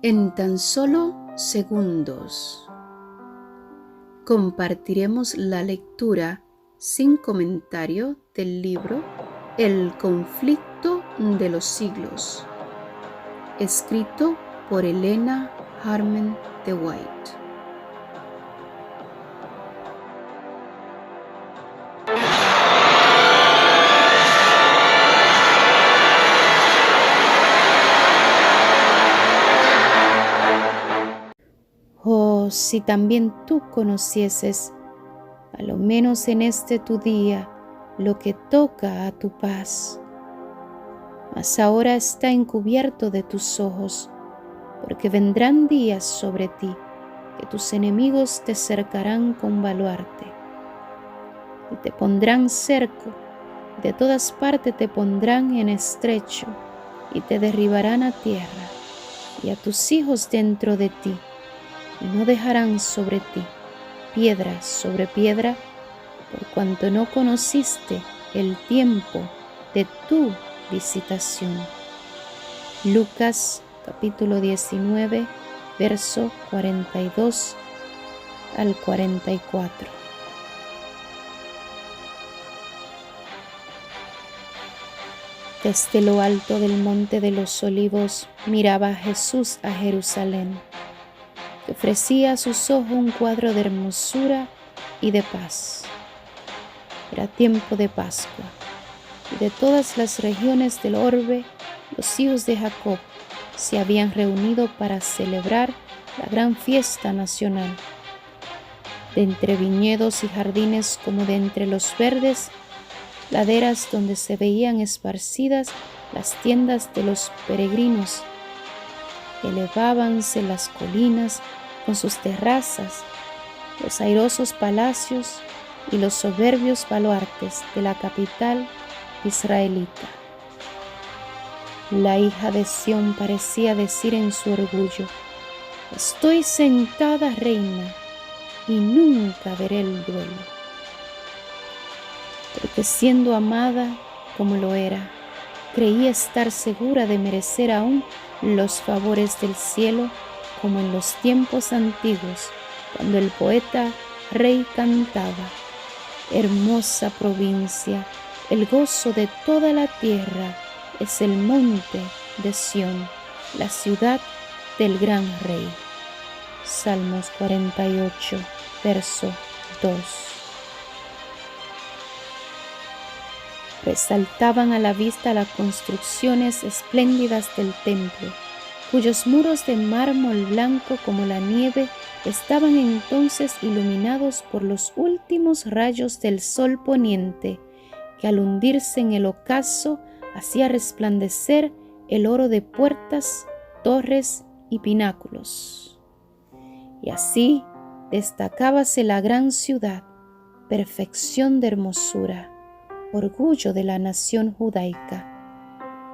En tan solo segundos compartiremos la lectura sin comentario del libro El conflicto de los siglos, escrito por Elena Harman de White. Oh, si también tú conocieses, a lo menos en este tu día, lo que toca a tu paz. Mas ahora está encubierto de tus ojos, porque vendrán días sobre ti, que tus enemigos te cercarán con baluarte, y te pondrán cerco, y de todas partes te pondrán en estrecho, y te derribarán a tierra, y a tus hijos dentro de ti, y no dejarán sobre ti piedra sobre piedra, por cuanto no conociste el tiempo de tu visitación. Lucas capítulo 19, verso 42 al 44. Desde lo alto del monte de los olivos miraba Jesús a Jerusalén, que ofrecía a sus ojos un cuadro de hermosura y de paz. Era tiempo de Pascua, y de todas las regiones del orbe, los hijos de Jacob se habían reunido para celebrar la gran fiesta nacional. De entre viñedos y jardines como de entre los verdes laderas donde se veían esparcidas las tiendas de los peregrinos, elevábanse las colinas con sus terrazas, los airosos palacios y los soberbios baluartes de la capital israelita. La hija de Sión parecía decir en su orgullo: estoy sentada reina y nunca veré el duelo. Porque siendo amada como lo era, creía estar segura de merecer aún los favores del cielo, como en los tiempos antiguos, cuando el poeta rey cantaba: hermosa provincia, el gozo de toda la tierra es el monte de Sión, la ciudad del gran rey. Salmos 48, verso 2. Resaltaban a la vista las construcciones espléndidas del templo, cuyos muros de mármol blanco como la nieve estaban entonces iluminados por los últimos rayos del sol poniente, que al hundirse en el ocaso hacía resplandecer el oro de puertas, torres y pináculos. Y así destacábase la gran ciudad, perfección de hermosura, orgullo de la nación judaica.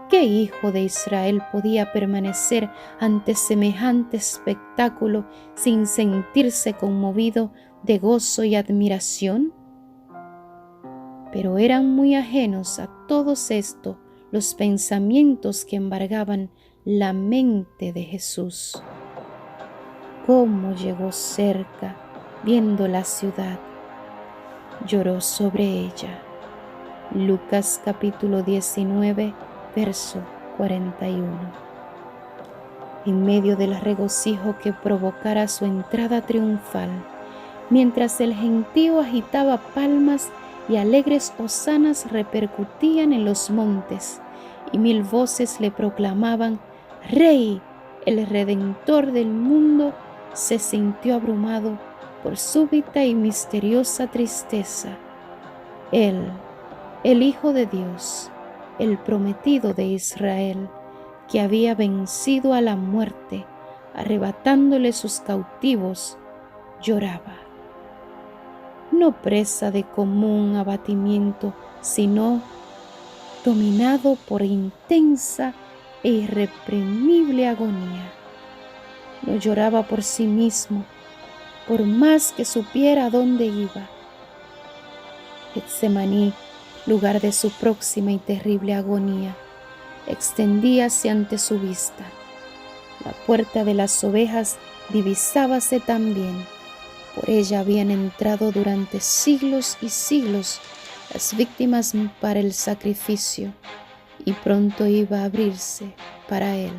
¿Qué hijo de Israel podía permanecer ante semejante espectáculo sin sentirse conmovido de gozo y admiración? Pero eran muy ajenos a todos esto los pensamientos que embargaban la mente de Jesús. Cómo llegó cerca, viendo la ciudad, lloró sobre ella. Lucas capítulo 19, verso 41. En medio del regocijo que provocara su entrada triunfal, mientras el gentío agitaba palmas y alegres hosanas repercutían en los montes, y 1000 voces le proclamaban Rey, el Redentor del mundo, se sintió abrumado por súbita y misteriosa tristeza. Él, el Hijo de Dios, el prometido de Israel, que había vencido a la muerte, arrebatándole sus cautivos, lloraba. No presa de común abatimiento, sino dominado por intensa e irreprimible agonía. No lloraba por sí mismo, por más que supiera a dónde iba. Getsemaní, lugar de su próxima y terrible agonía, extendíase ante su vista. La puerta de las ovejas divisábase también. Por ella habían entrado durante siglos y siglos las víctimas para el sacrificio, y pronto iba a abrirse para él,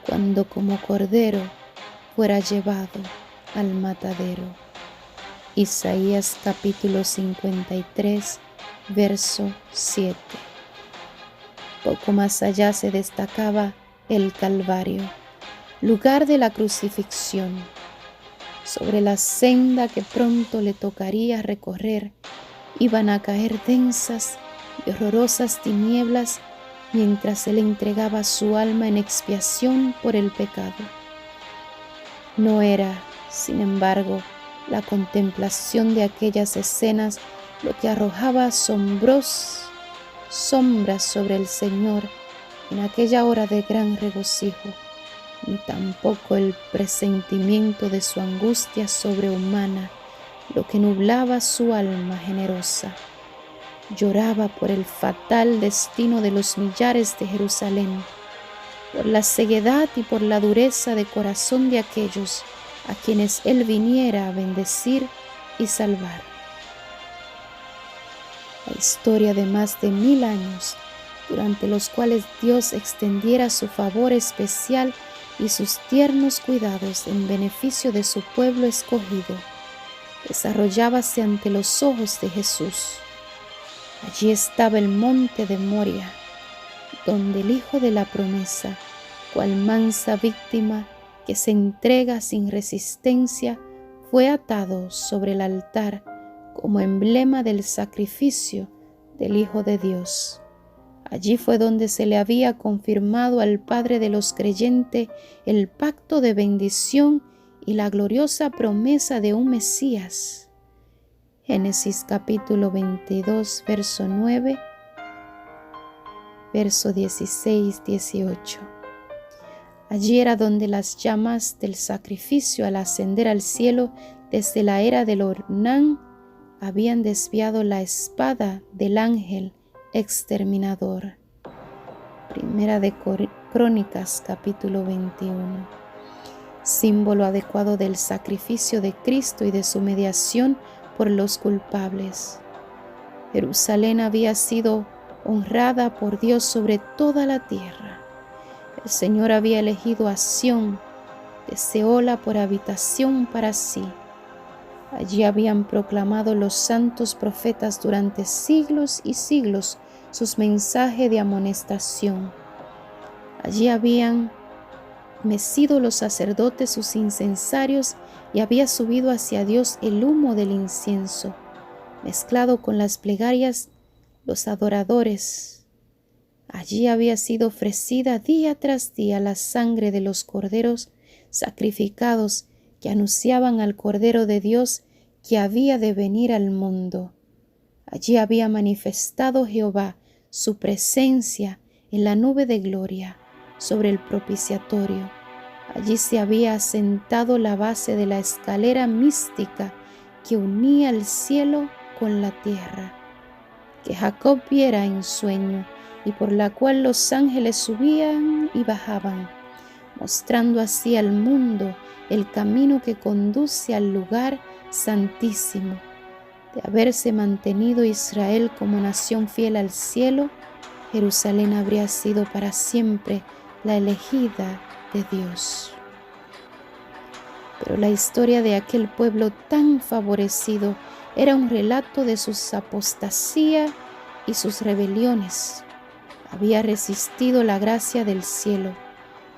cuando como cordero fuera llevado al matadero. Isaías capítulo 53, verso 7. Poco más allá se destacaba el Calvario, lugar de la crucifixión. Sobre la senda que pronto le tocaría recorrer, iban a caer densas y horrorosas tinieblas mientras él entregaba su alma en expiación por el pecado. No era, sin embargo, la contemplación de aquellas escenas lo que arrojaba sombras sobre el Señor en aquella hora de gran regocijo, ni tampoco el presentimiento de su angustia sobrehumana, lo que nublaba su alma generosa. Lloraba por el fatal destino de los millares de Jerusalén, por la ceguedad y por la dureza de corazón de aquellos a quienes él viniera a bendecir y salvar. La historia de más de 1000 años, durante los cuales Dios extendiera su favor especial y sus tiernos cuidados en beneficio de su pueblo escogido, desarrollábase ante los ojos de Jesús. Allí estaba el monte de Moria, donde el Hijo de la promesa, cual mansa víctima que se entrega sin resistencia, fue atado sobre el altar como emblema del sacrificio del Hijo de Dios. Allí fue donde se le había confirmado al Padre de los creyentes el pacto de bendición y la gloriosa promesa de un Mesías. Génesis capítulo 22, verso 9, verso 16-18. Allí era donde las llamas del sacrificio al ascender al cielo desde la era del Ornán habían desviado la espada del ángel exterminador. Primera de Crónicas capítulo 21. Símbolo adecuado del sacrificio de Cristo y de su mediación por los culpables. Jerusalén había sido honrada por Dios sobre toda la tierra. El Señor había elegido a Sión, deseóla por habitación para sí. Allí habían proclamado los santos profetas durante siglos y siglos sus mensajes de amonestación. Allí habían mecido los sacerdotes sus incensarios y había subido hacia Dios el humo del incienso, mezclado con las plegarias los adoradores. Allí había sido ofrecida día tras día la sangre de los corderos sacrificados que anunciaban al Cordero de Dios que había de venir al mundo. Allí había manifestado Jehová su presencia en la nube de gloria sobre el propiciatorio. Allí se había asentado la base de la escalera mística que unía el cielo con la tierra, que Jacob viera en sueño y por la cual los ángeles subían y bajaban, mostrando así al mundo el camino que conduce al lugar santísimo. De haberse mantenido Israel como nación fiel al cielo, Jerusalén habría sido para siempre la elegida de Dios. Pero la historia de aquel pueblo tan favorecido era un relato de sus apostasía y sus rebeliones. Había resistido la gracia del cielo,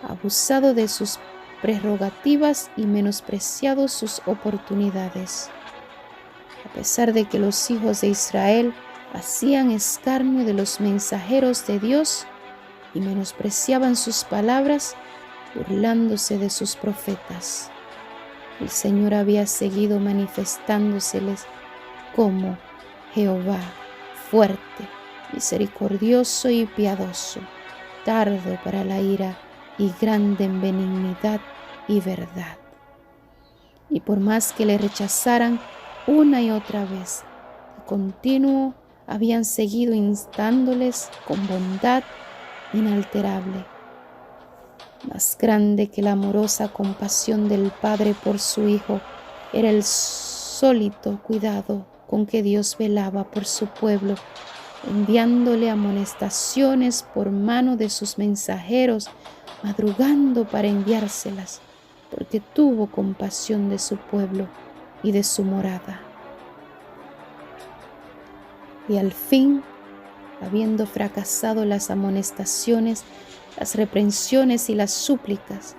abusado de sus prerrogativas y menospreciado sus oportunidades. A pesar de que los hijos de Israel hacían escarnio de los mensajeros de Dios y menospreciaban sus palabras, burlándose de sus profetas, el Señor había seguido manifestándoseles como Jehová, fuerte, misericordioso y piadoso, tardo para la ira y grande en benignidad y verdad. Y por más que le rechazaran una y otra vez, de continuo habían seguido instándoles con bondad inalterable. Más grande que la amorosa compasión del Padre por su Hijo era el sólido cuidado con que Dios velaba por su pueblo, enviándole amonestaciones por mano de sus mensajeros, madrugando para enviárselas, porque tuvo compasión de su pueblo y de su morada. Y al fin, habiendo fracasado las amonestaciones, las reprensiones y las súplicas,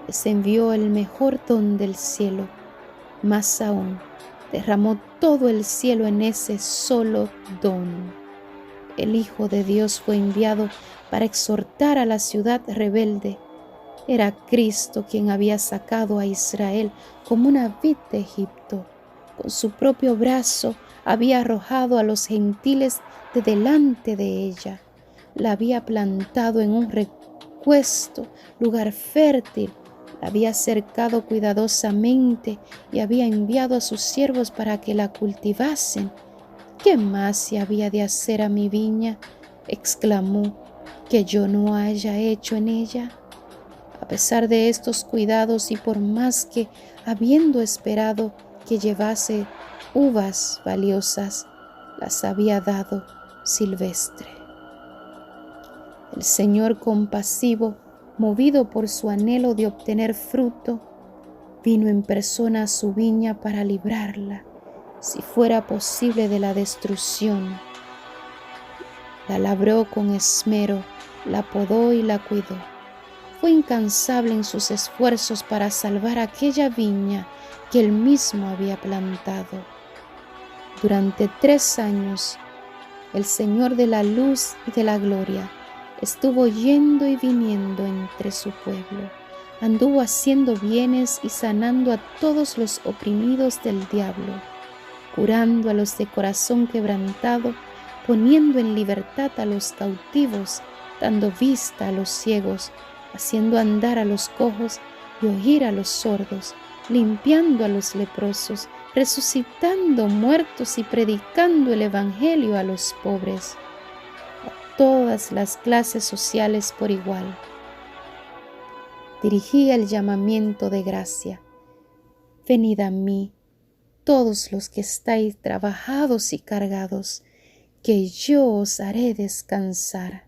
les envió el mejor don del cielo. Más aún, derramó todo el cielo en ese solo don. El Hijo de Dios fue enviado para exhortar a la ciudad rebelde. Era Cristo quien había sacado a Israel como una vid de Egipto. Con su propio brazo había arrojado a los gentiles de delante de ella. La había plantado en un recuesto, lugar fértil. La había cercado cuidadosamente y había enviado a sus siervos para que la cultivasen. ¿Qué más se había de hacer a mi viña?, exclamó, que yo no haya hecho en ella. A pesar de estos cuidados y por más que, habiendo esperado que llevase uvas valiosas, las había dado silvestre. El Señor compasivo, movido por su anhelo de obtener fruto, vino en persona a su viña para librarla, si fuera posible, de la destrucción. La labró con esmero, la podó y la cuidó. Fue incansable en sus esfuerzos para salvar aquella viña que él mismo había plantado. Durante 3 años, el Señor de la luz y de la gloria estuvo yendo y viniendo entre su pueblo. Anduvo haciendo bienes y sanando a todos los oprimidos del diablo, curando a los de corazón quebrantado, poniendo en libertad a los cautivos, dando vista a los ciegos, haciendo andar a los cojos y oír a los sordos, limpiando a los leprosos, resucitando muertos y predicando el evangelio a los pobres, a todas las clases sociales por igual. Dirigía el llamamiento de gracia: venid a mí, todos los que estáis trabajados y cargados, que yo os haré descansar.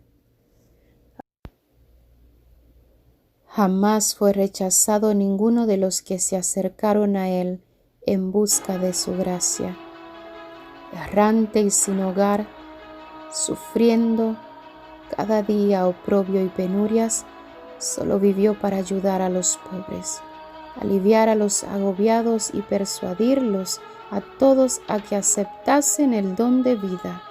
Jamás fue rechazado ninguno de los que se acercaron a él en busca de su gracia. Errante y sin hogar, sufriendo cada día oprobio y penurias, solo vivió para ayudar a los pobres, aliviar a los agobiados y persuadirlos a todos a que aceptasen el don de vida.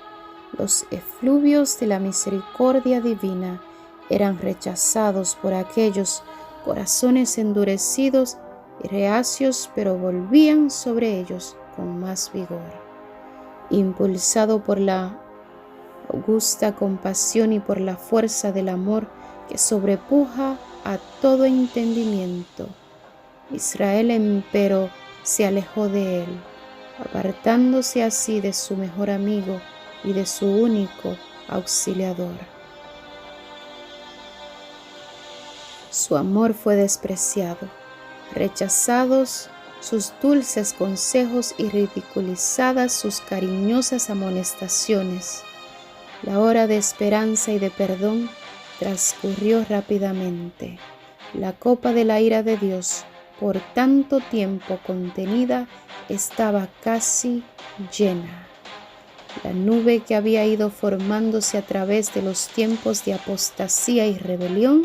Los efluvios de la misericordia divina eran rechazados por aquellos corazones endurecidos y reacios, pero volvían sobre ellos con más vigor. Impulsado por la augusta compasión y por la fuerza del amor que sobrepuja a todo entendimiento, Israel empero se alejó de él, apartándose así de su mejor amigo y de su único auxiliador. Su amor fue despreciado, rechazados sus dulces consejos y ridiculizadas sus cariñosas amonestaciones. La hora de esperanza y de perdón transcurrió rápidamente. La copa de la ira de Dios, por tanto tiempo contenida, estaba casi llena. La nube que había ido formándose a través de los tiempos de apostasía y rebelión,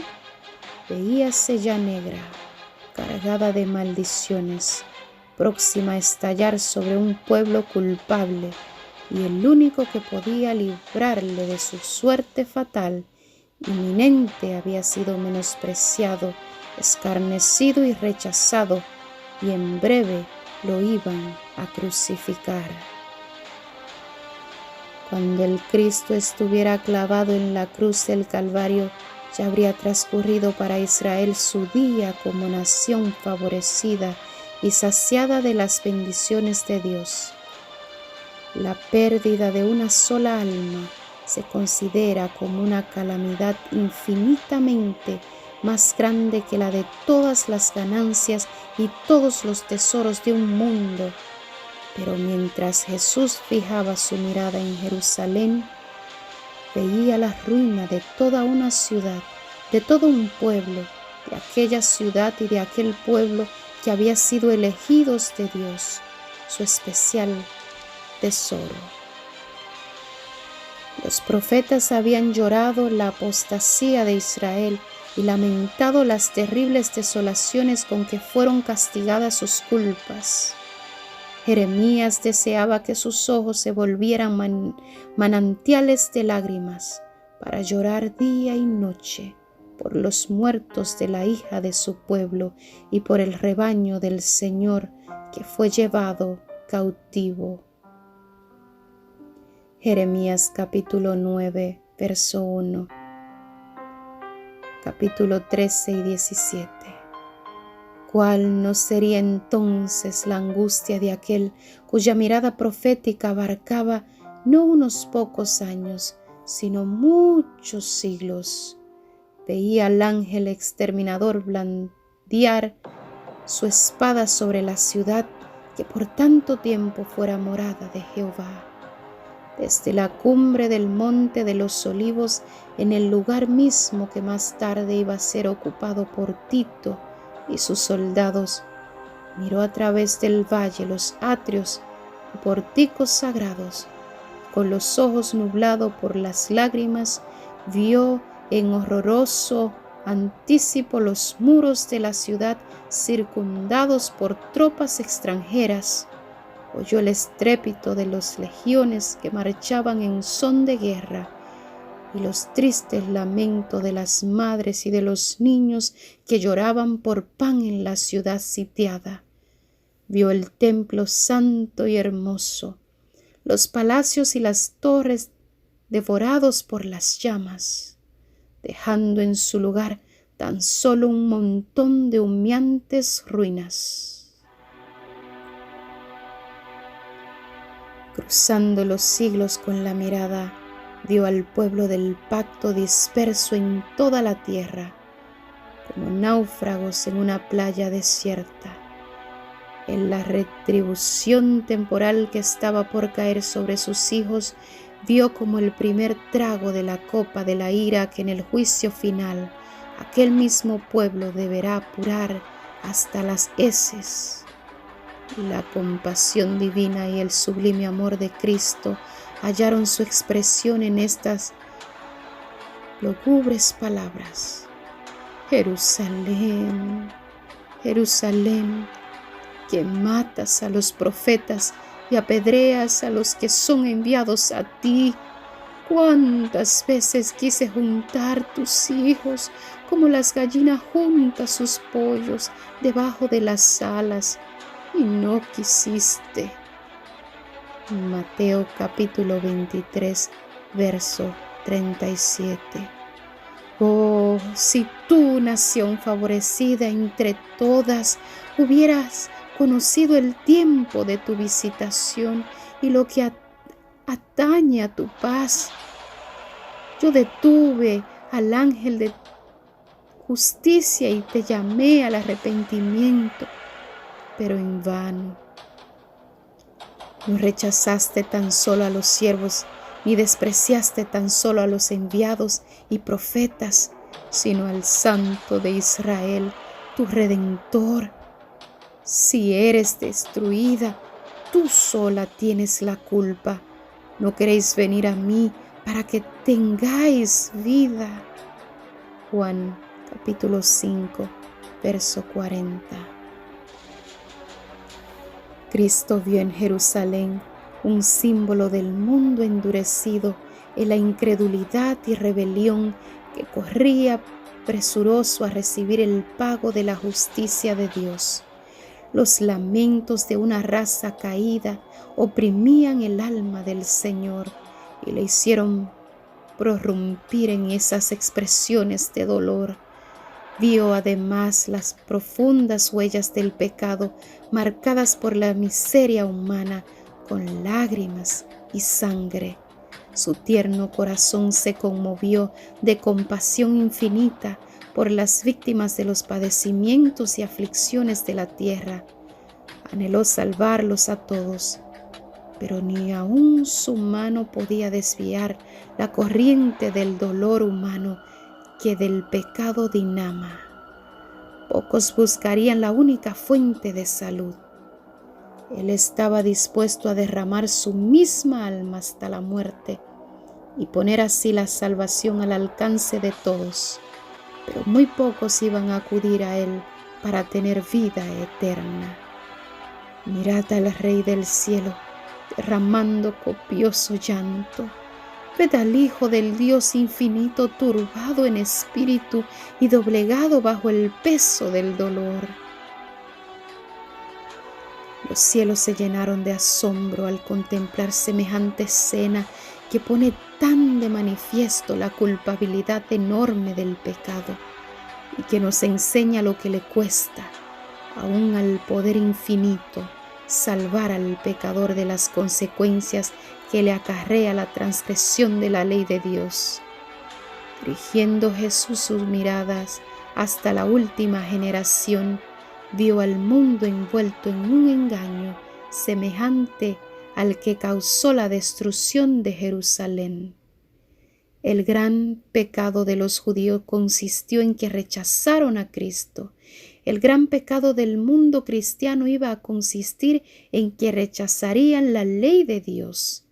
veíase ya negra, cargada de maldiciones, próxima a estallar sobre un pueblo culpable, y el único que podía librarle de su suerte fatal inminente había sido menospreciado, escarnecido y rechazado, y en breve lo iban a crucificar. Cuando el Cristo estuviera clavado en la cruz del Calvario, ya habría transcurrido para Israel su día como nación favorecida y saciada de las bendiciones de Dios. La pérdida de una sola alma se considera como una calamidad infinitamente más grande que la de todas las ganancias y todos los tesoros de un mundo. Pero mientras Jesús fijaba su mirada en Jerusalén, veía la ruina de toda una ciudad, de todo un pueblo, de aquella ciudad y de aquel pueblo que había sido elegidos de Dios, su especial tesoro. Los profetas habían llorado la apostasía de Israel y lamentado las terribles desolaciones con que fueron castigadas sus culpas. Jeremías deseaba que sus ojos se volvieran manantiales de lágrimas para llorar día y noche por los muertos de la hija de su pueblo y por el rebaño del Señor que fue llevado cautivo. Jeremías capítulo 9, verso 1, capítulo 13 y 17. ¿Cuál no sería entonces la angustia de aquel cuya mirada profética abarcaba no unos pocos años, sino muchos siglos? Veía al ángel exterminador blandear su espada sobre la ciudad que por tanto tiempo fuera morada de Jehová. Desde la cumbre del monte de los olivos, en el lugar mismo que más tarde iba a ser ocupado por Tito y sus soldados, miró a través del valle los atrios y pórticos sagrados. Con los ojos nublados por las lágrimas, vio en horroroso anticipo los muros de la ciudad circundados por tropas extranjeras. Oyó el estrépito de las legiones que marchaban en son de guerra y los tristes lamentos de las madres y de los niños que lloraban por pan en la ciudad sitiada. Vio el templo santo y hermoso, los palacios y las torres devorados por las llamas, dejando en su lugar tan solo un montón de humeantes ruinas. Cruzando los siglos con la mirada, vio al pueblo del pacto disperso en toda la tierra, como náufragos en una playa desierta. En la retribución temporal que estaba por caer sobre sus hijos, vio como el primer trago de la copa de la ira que en el juicio final aquel mismo pueblo deberá apurar hasta las heces. La compasión divina y el sublime amor de Cristo hallaron su expresión en estas lúgubres palabras: Jerusalén, Jerusalén, que matas a los profetas y apedreas a los que son enviados a ti. Cuántas veces quise juntar tus hijos como las gallinas juntan sus pollos debajo de las alas, y no quisiste. Mateo capítulo 23, verso 37. Oh, si tú, nación favorecida entre todas, hubieras conocido el tiempo de tu visitación y lo que atañe a tu paz. Yo detuve al ángel de justicia y te llamé al arrepentimiento, pero en vano. No rechazaste tan solo a los siervos, ni despreciaste tan solo a los enviados y profetas, sino al Santo de Israel, tu Redentor. Si eres destruida, tú sola tienes la culpa. No queréis venir a mí para que tengáis vida. Juan capítulo 5, verso 40. Cristo vio en Jerusalén un símbolo del mundo endurecido en la incredulidad y rebelión que corría presuroso a recibir el pago de la justicia de Dios. Los lamentos de una raza caída oprimían el alma del Señor y le hicieron prorrumpir en esas expresiones de dolor. Vio además las profundas huellas del pecado marcadas por la miseria humana con lágrimas y sangre. Su tierno corazón se conmovió de compasión infinita por las víctimas de los padecimientos y aflicciones de la tierra. Anheló salvarlos a todos, pero ni aun su mano podía desviar la corriente del dolor humano que del pecado dinama. Pocos buscarían la única fuente de salud. Él estaba dispuesto a derramar su misma alma hasta la muerte y poner así la salvación al alcance de todos, pero muy pocos iban a acudir a Él para tener vida eterna. Mirad al Rey del cielo derramando copioso llanto. Ved al Hijo del Dios infinito turbado en espíritu y doblegado bajo el peso del dolor. Los cielos se llenaron de asombro al contemplar semejante escena que pone tan de manifiesto la culpabilidad enorme del pecado y que nos enseña lo que le cuesta, aún al poder infinito, salvar al pecador de las consecuencias que le acarrea la transgresión de la ley de Dios. Dirigiendo Jesús sus miradas hasta la última generación, vio al mundo envuelto en un engaño semejante al que causó la destrucción de Jerusalén. El gran pecado de los judíos consistió en que rechazaron a Cristo. El gran pecado del mundo cristiano iba a consistir en que rechazarían la ley de Dios,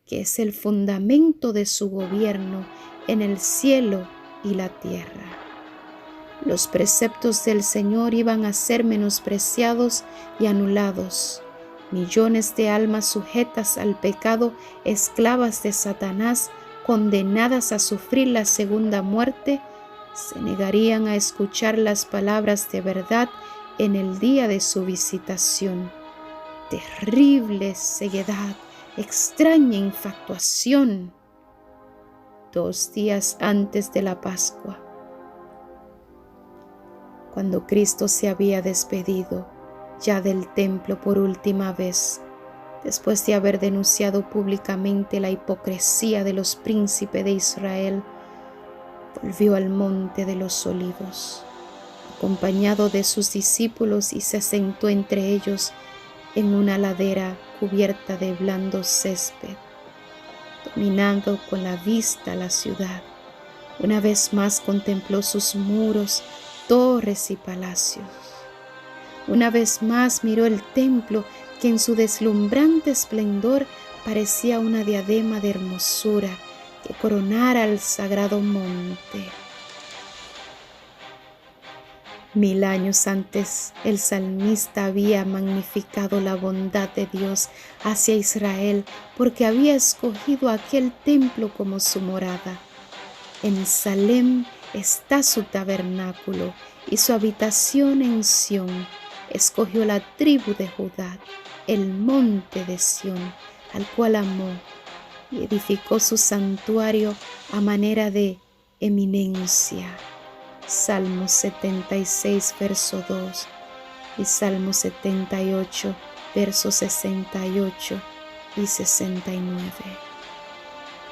que es el fundamento de su gobierno en el cielo y la tierra. Los preceptos del Señor iban a ser menospreciados y anulados. Millones de almas sujetas al pecado, esclavas de Satanás, condenadas a sufrir la segunda muerte, se negarían a escuchar las palabras de verdad en el día de su visitación. Terrible ceguedad, extraña infatuación. 2 días antes de la Pascua, cuando Cristo se había despedido ya del templo por última vez, después de haber denunciado públicamente la hipocresía de los príncipes de Israel, volvió al monte de los Olivos, acompañado de sus discípulos, y se sentó entre ellos en una ladera cubierta de blando césped, dominando con la vista la ciudad. Una vez más contempló sus muros, torres y palacios. Una vez más miró el templo, que en su deslumbrante esplendor parecía una diadema de hermosura que coronara el sagrado monte. 1000 años antes, el salmista había magnificado la bondad de Dios hacia Israel, porque había escogido aquel templo como su morada. En Salem está su tabernáculo, y su habitación en Sión. Escogió la tribu de Judá, el monte de Sión, al cual amó, y edificó su santuario a manera de eminencia. Salmo 76, verso 2 y Salmo 78, versos 68 y 69.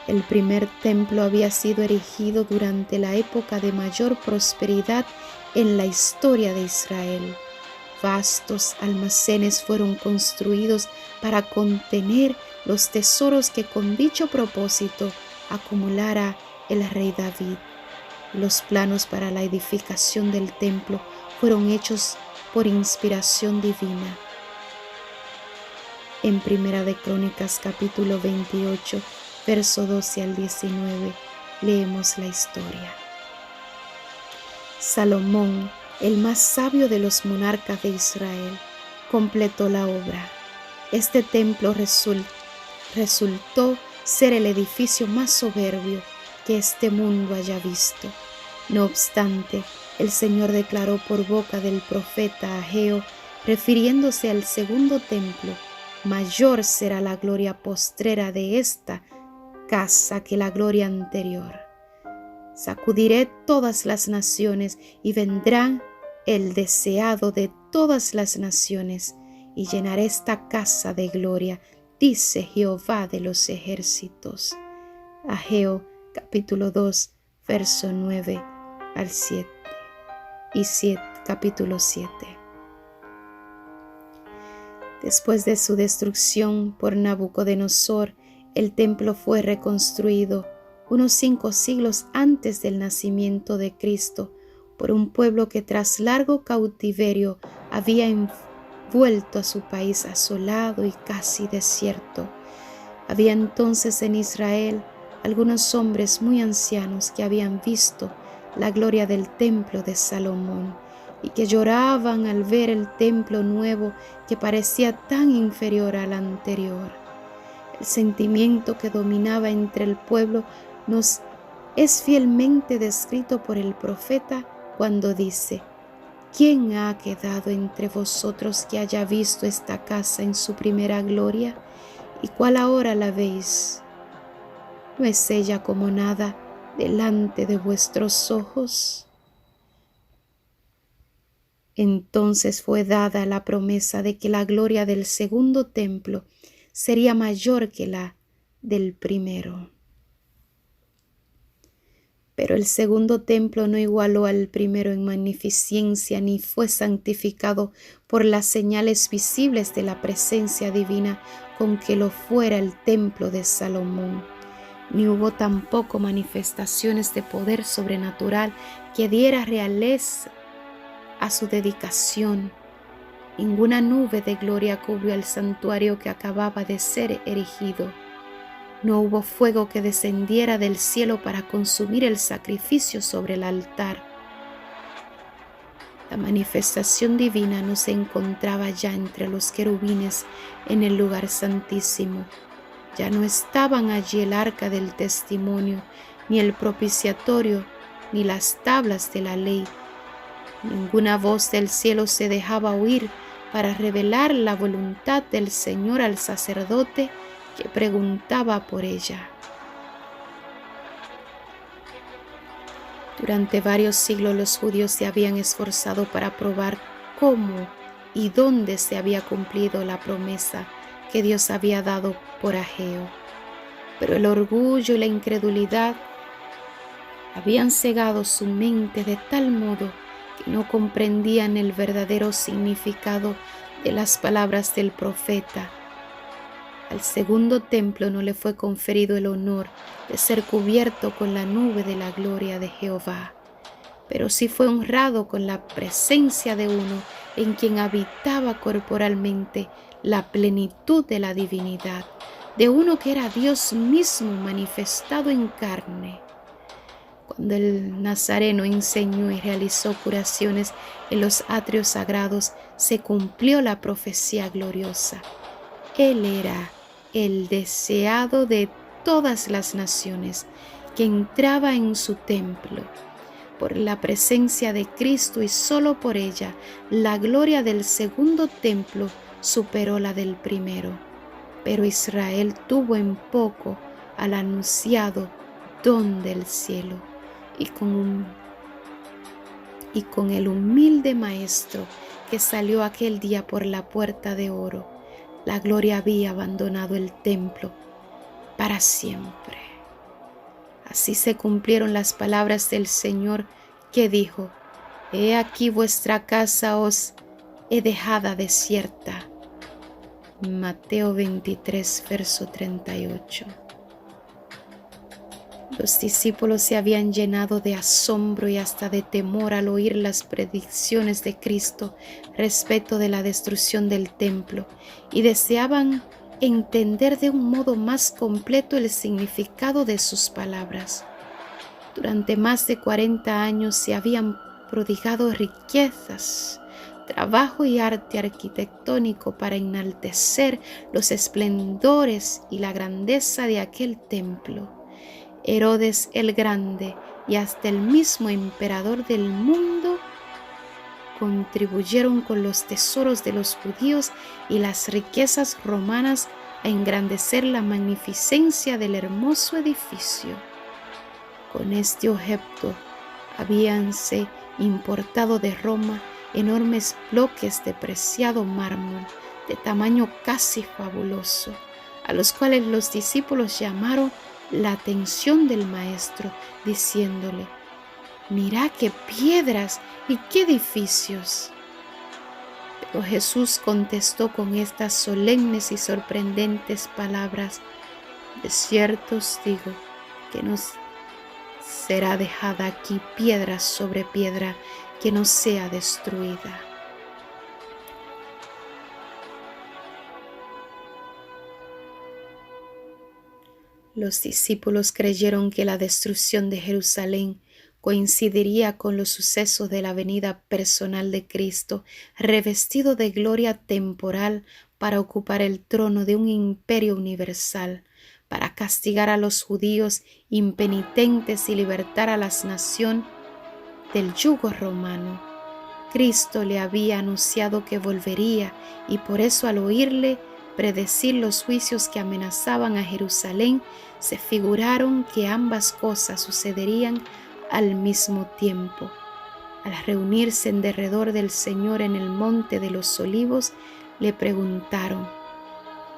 El primer templo había sido erigido durante la época de mayor prosperidad en la historia de Israel. Vastos almacenes fueron construidos para contener los tesoros que con dicho propósito acumulara el rey David. Los planos para la edificación del templo fueron hechos por inspiración divina. En Primera de Crónicas, capítulo 28, verso 12 al 19, leemos la historia. Salomón, el más sabio de los monarcas de Israel, completó la obra. Este templo resultó ser el edificio más soberbio que este mundo haya visto. No obstante, el Señor declaró por boca del profeta Ageo, refiriéndose al segundo templo: mayor será la gloria postrera de esta casa que la gloria anterior. Sacudiré todas las naciones y vendrá el deseado de todas las naciones, y llenaré esta casa de gloria, dice Jehová de los ejércitos. Ageo capítulo 2, verso 9 al 7. capítulo 7. Después de su destrucción por Nabucodonosor, el templo fue reconstruido unos 5 siglos antes del nacimiento de Cristo por un pueblo que tras largo cautiverio había vuelto a su país asolado y casi desierto. Había entonces en Israel algunos hombres muy ancianos que habían visto la gloria del templo de Salomón y que lloraban al ver el templo nuevo que parecía tan inferior al anterior. El sentimiento que dominaba entre el pueblo nos es fielmente descrito por el profeta cuando dice: ¿Quién ha quedado entre vosotros que haya visto esta casa en su primera gloria? ¿Y cuál ahora la veis? ¿No es ella como nada delante de vuestros ojos? Entonces fue dada la promesa de que la gloria del segundo templo sería mayor que la del primero. Pero el segundo templo no igualó al primero en magnificencia, ni fue santificado por las señales visibles de la presencia divina con que lo fuera el templo de Salomón. Ni hubo tampoco manifestaciones de poder sobrenatural que diera realeza a su dedicación. Ninguna nube de gloria cubrió el santuario que acababa de ser erigido. No hubo fuego que descendiera del cielo para consumir el sacrificio sobre el altar. La manifestación divina no se encontraba ya entre los querubines en el lugar santísimo. Ya no estaban allí el arca del testimonio, ni el propiciatorio, ni las tablas de la ley. Ninguna voz del cielo se dejaba oír para revelar la voluntad del Señor al sacerdote que preguntaba por ella. Durante varios siglos los judíos se habían esforzado para probar cómo y dónde se había cumplido la promesa que Dios había dado por Ageo. Pero el orgullo y la incredulidad habían cegado su mente de tal modo que no comprendían el verdadero significado de las palabras del profeta. Al segundo templo no le fue conferido el honor de ser cubierto con la nube de la gloria de Jehová, pero sí fue honrado con la presencia de uno en quien habitaba corporalmente la plenitud de la divinidad, de uno que era Dios mismo manifestado en carne. Cuando el Nazareno enseñó y realizó curaciones en los atrios sagrados, se cumplió la profecía gloriosa. Él era el deseado de todas las naciones, que entraba en su templo. Por la presencia de Cristo y solo por ella, la gloria del segundo templo superó la del primero. Pero Israel tuvo en poco al anunciado don del cielo, y con el humilde maestro que salió aquel día por la puerta de oro, la gloria había abandonado el templo para siempre. Así se cumplieron las palabras del Señor que dijo: He aquí vuestra casa os he dejada desierta. Mateo 23, verso 38. Los discípulos se habían llenado de asombro y hasta de temor al oír las predicciones de Cristo respecto de la destrucción del templo, y deseaban entender de un modo más completo el significado de sus palabras. Durante más de 40 años se habían prodigado riquezas, trabajo y arte arquitectónico para enaltecer los esplendores y la grandeza de aquel templo. Herodes el Grande y hasta el mismo emperador del mundo contribuyeron con los tesoros de los judíos y las riquezas romanas a engrandecer la magnificencia del hermoso edificio. Con este objeto habíanse importado de Roma enormes bloques de preciado mármol de tamaño casi fabuloso, a los cuales los discípulos llamaron la atención del maestro, diciéndole: mirá qué piedras y qué edificios. Pero Jesús contestó con estas solemnes y sorprendentes palabras: de cierto os digo que no será dejada aquí piedra sobre piedra que no sea destruida. Los discípulos creyeron que la destrucción de Jerusalén coincidiría con los sucesos de la venida personal de Cristo, revestido de gloria temporal para ocupar el trono de un imperio universal, para castigar a los judíos impenitentes y libertar a las naciones del yugo romano. Cristo le había anunciado que volvería, y por eso, al oírle predecir los juicios que amenazaban a Jerusalén, se figuraron que ambas cosas sucederían al mismo tiempo. Al reunirse en derredor del Señor en el monte de los Olivos, le preguntaron: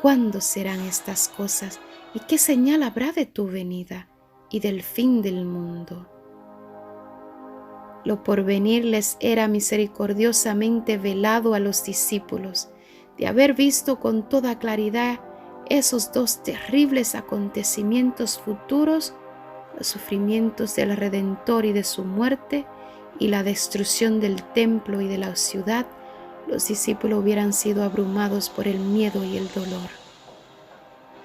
¿cuándo serán estas cosas? ¿Y qué señal habrá de tu venida y del fin del mundo? Lo porvenir les era misericordiosamente velado a los discípulos. De haber visto con toda claridad esos dos terribles acontecimientos futuros, los sufrimientos del Redentor y de su muerte, y la destrucción del templo y de la ciudad, los discípulos hubieran sido abrumados por el miedo y el dolor.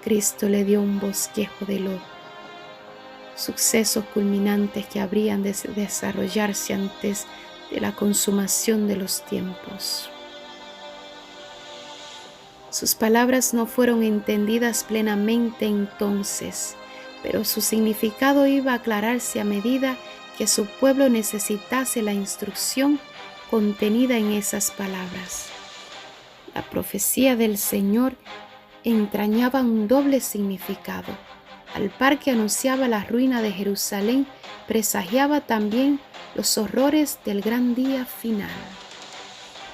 Cristo le dio un bosquejo de los sucesos culminantes que habrían de desarrollarse antes de la consumación de los tiempos. Sus palabras no fueron entendidas plenamente entonces, pero su significado iba a aclararse a medida que su pueblo necesitase la instrucción contenida en esas palabras. La profecía del Señor entrañaba un doble significado. Al par que anunciaba la ruina de Jerusalén, presagiaba también los horrores del gran día final.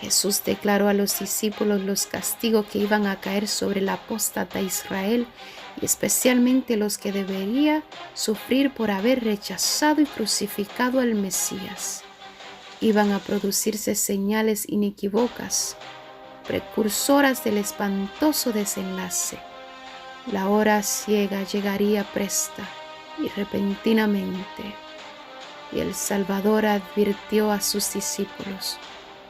Jesús declaró a los discípulos los castigos que iban a caer sobre la apóstata Israel, y especialmente los que debería sufrir por haber rechazado y crucificado al Mesías. Iban a producirse señales inequívocas, precursoras del espantoso desenlace. La hora ciega llegaría presta y repentinamente, y el Salvador advirtió a sus discípulos: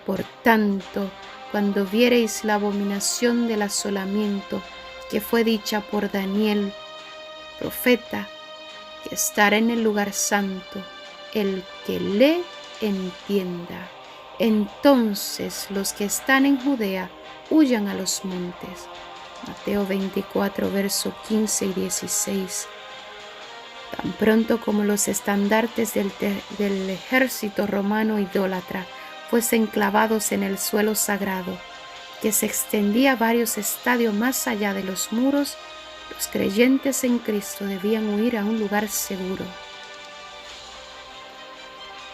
por tanto, cuando viereis la abominación del asolamiento que fue dicha por Daniel, profeta, que estará en el lugar santo, el que lee entienda. Entonces los que están en Judea huyan a los montes. Mateo 24, versos 15 y 16. Tan pronto como los estandartes del ejército romano idólatra fuesen clavados en el suelo sagrado, que se extendía varios estadios más allá de los muros, los creyentes en Cristo debían huir a un lugar seguro.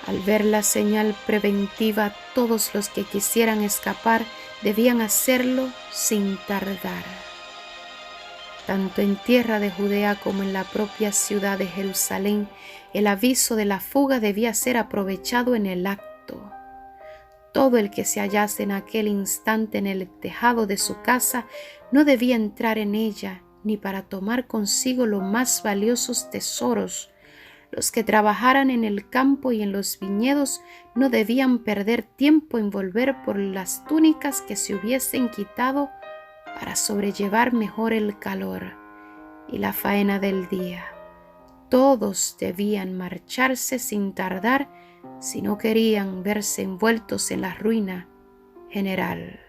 Al ver la señal preventiva, todos los que quisieran escapar debían hacerlo sin tardar. Tanto en tierra de Judea como en la propia ciudad de Jerusalén, el aviso de la fuga debía ser aprovechado en el acto. Todo el que se hallase en aquel instante en el tejado de su casa no debía entrar en ella, ni para tomar consigo los más valiosos tesoros. Los que trabajaran en el campo y en los viñedos no debían perder tiempo en volver por las túnicas que se hubiesen quitado para sobrellevar mejor el calor y la faena del día. Todos debían marcharse sin tardar si no querían verse envueltos en la ruina general.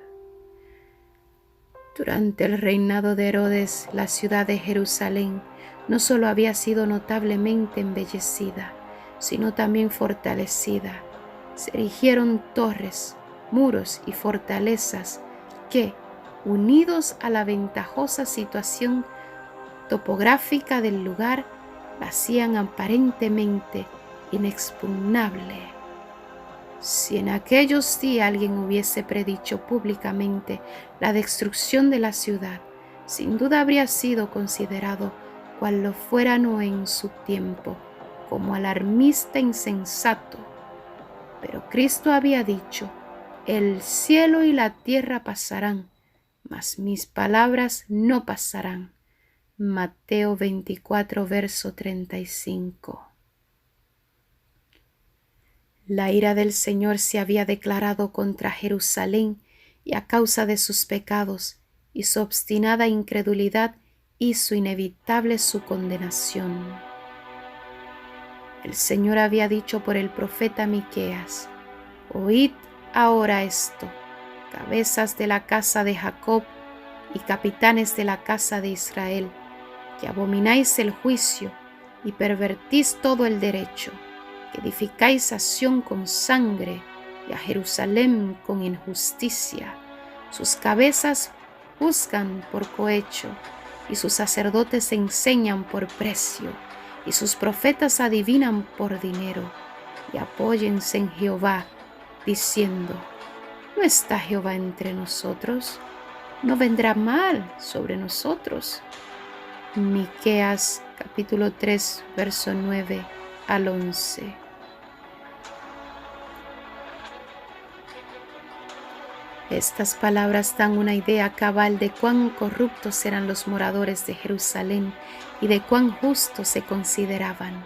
Durante el reinado de Herodes, la ciudad de Jerusalén no solo había sido notablemente embellecida, sino también fortalecida. Se erigieron torres, muros y fortalezas que, unidos a la ventajosa situación topográfica del lugar, la hacían aparentemente inexpugnable. Si en aquellos días alguien hubiese predicho públicamente la destrucción de la ciudad, sin duda habría sido considerado cual lo fuera Noé en su tiempo, como alarmista insensato. Pero Cristo había dicho: el cielo y la tierra pasarán, mas mis palabras no pasarán. Mateo 24, verso 35. La ira del Señor se había declarado contra Jerusalén y a causa de sus pecados, y su obstinada incredulidad hizo inevitable su condenación. El Señor había dicho por el profeta Miqueas: oíd ahora esto, cabezas de la casa de Jacob y capitanes de la casa de Israel, que abomináis el juicio y pervertís todo el derecho, que edificáis a Sión con sangre y a Jerusalén con injusticia. Sus cabezas juzgan por cohecho y sus sacerdotes enseñan por precio, y sus profetas adivinan por dinero. Y apóyense en Jehová, diciendo: ¿no está Jehová entre nosotros? ¿No vendrá mal sobre nosotros? Miqueas capítulo 3, verso 9 al 11. Estas palabras dan una idea cabal de cuán corruptos eran los moradores de Jerusalén y de cuán justos se consideraban.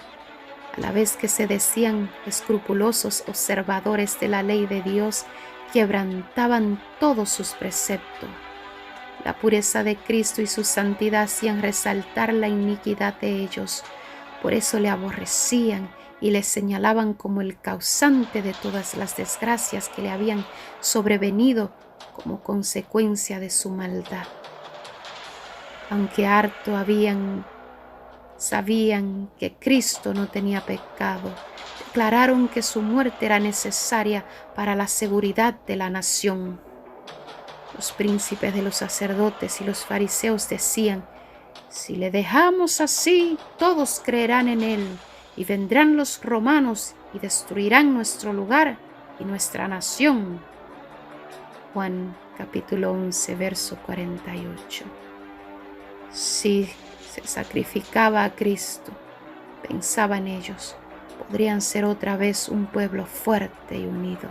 A la vez que se decían escrupulosos observadores de la ley de Dios, quebrantaban todos sus preceptos. La pureza de Cristo y su santidad hacían resaltar la iniquidad de ellos. Por eso le aborrecían y le señalaban como el causante de todas las desgracias que le habían sobrevenido como consecuencia de su maldad. Aunque harto sabían que Cristo no tenía pecado, declararon que su muerte era necesaria para la seguridad de la nación. Los príncipes de los sacerdotes y los fariseos decían: si le dejamos así, todos creerán en él, y vendrán los romanos y destruirán nuestro lugar y nuestra nación. Juan capítulo 11, verso 48. Si se sacrificaba a Cristo, pensaban ellos, podrían ser otra vez un pueblo fuerte y unido.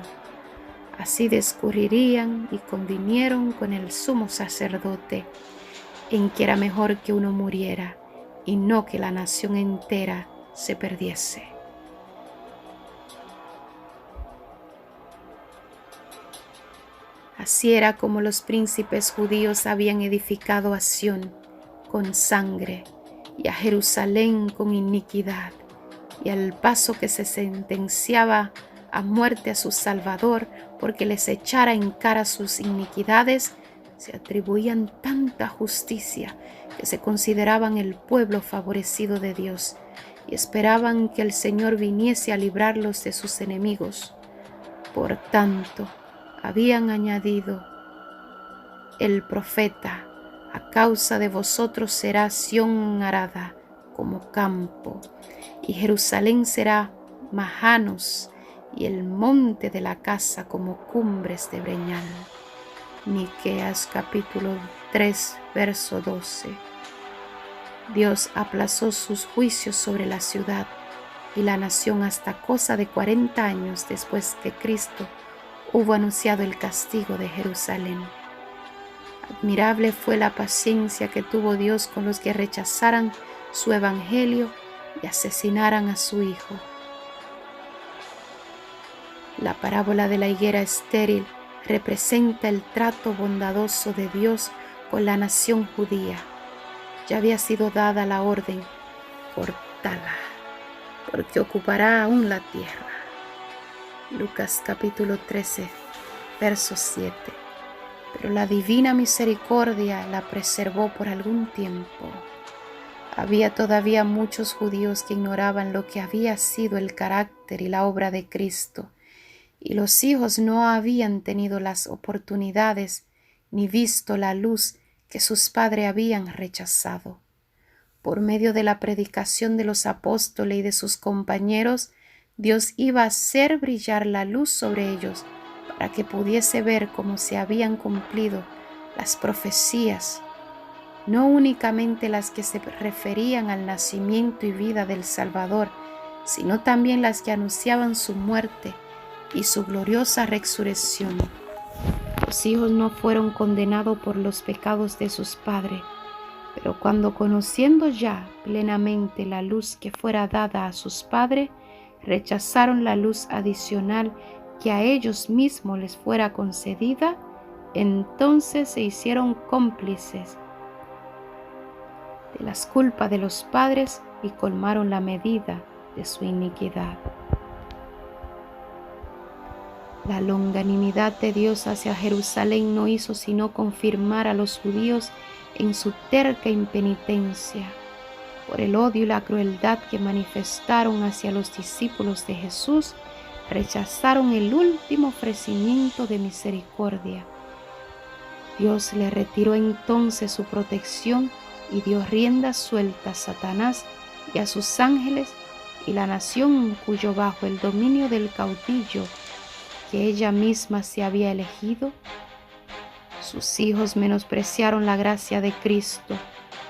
Así discurrirían y convinieron con el sumo sacerdote en que era mejor que uno muriera y no que la nación entera se perdiese. Así era como los príncipes judíos habían edificado a Sión con sangre y a Jerusalén con iniquidad, y al paso que se sentenciaba a muerte a su Salvador porque les echara en cara sus iniquidades, se atribuían tanta justicia que se consideraban el pueblo favorecido de Dios y esperaban que el Señor viniese a librarlos de sus enemigos. Por tanto, habían añadido el profeta: a causa de vosotros será Sión arada como campo, y Jerusalén será majanos, y el monte de la casa como cumbres de breñal. Miqueas capítulo 3, verso 12. Dios aplazó sus juicios sobre la ciudad y la nación hasta cosa de 40 años después que Cristo hubo anunciado el castigo de Jerusalén. Admirable fue la paciencia que tuvo Dios con los que rechazaran su evangelio y asesinaran a su Hijo. La parábola de la higuera estéril representa el trato bondadoso de Dios con la nación judía. Ya había sido dada la orden: cortala, porque ocupará aún la tierra. Lucas capítulo 13, verso 7. Pero la divina misericordia la preservó por algún tiempo. Había todavía muchos judíos que ignoraban lo que había sido el carácter y la obra de Cristo, y los hijos no habían tenido las oportunidades ni visto la luz que sus padres habían rechazado. Por medio de la predicación de los apóstoles y de sus compañeros, Dios iba a hacer brillar la luz sobre ellos para que pudiese ver cómo se habían cumplido las profecías, no únicamente las que se referían al nacimiento y vida del Salvador, sino también las que anunciaban su muerte y su gloriosa resurrección. Los hijos no fueron condenados por los pecados de sus padres, pero cuando conociendo ya plenamente la luz que fuera dada a sus padres, rechazaron la luz adicional que a ellos mismos les fuera concedida, entonces se hicieron cómplices de las culpas de los padres y colmaron la medida de su iniquidad. La longanimidad de Dios hacia Jerusalén no hizo sino confirmar a los judíos en su terca impenitencia. Por el odio y la crueldad que manifestaron hacia los discípulos de Jesús, rechazaron el último ofrecimiento de misericordia. Dios le retiró entonces su protección y dio rienda suelta a Satanás y a sus ángeles, y la nación cuyo bajo el dominio del caudillo que ella misma se había elegido, sus hijos menospreciaron la gracia de Cristo,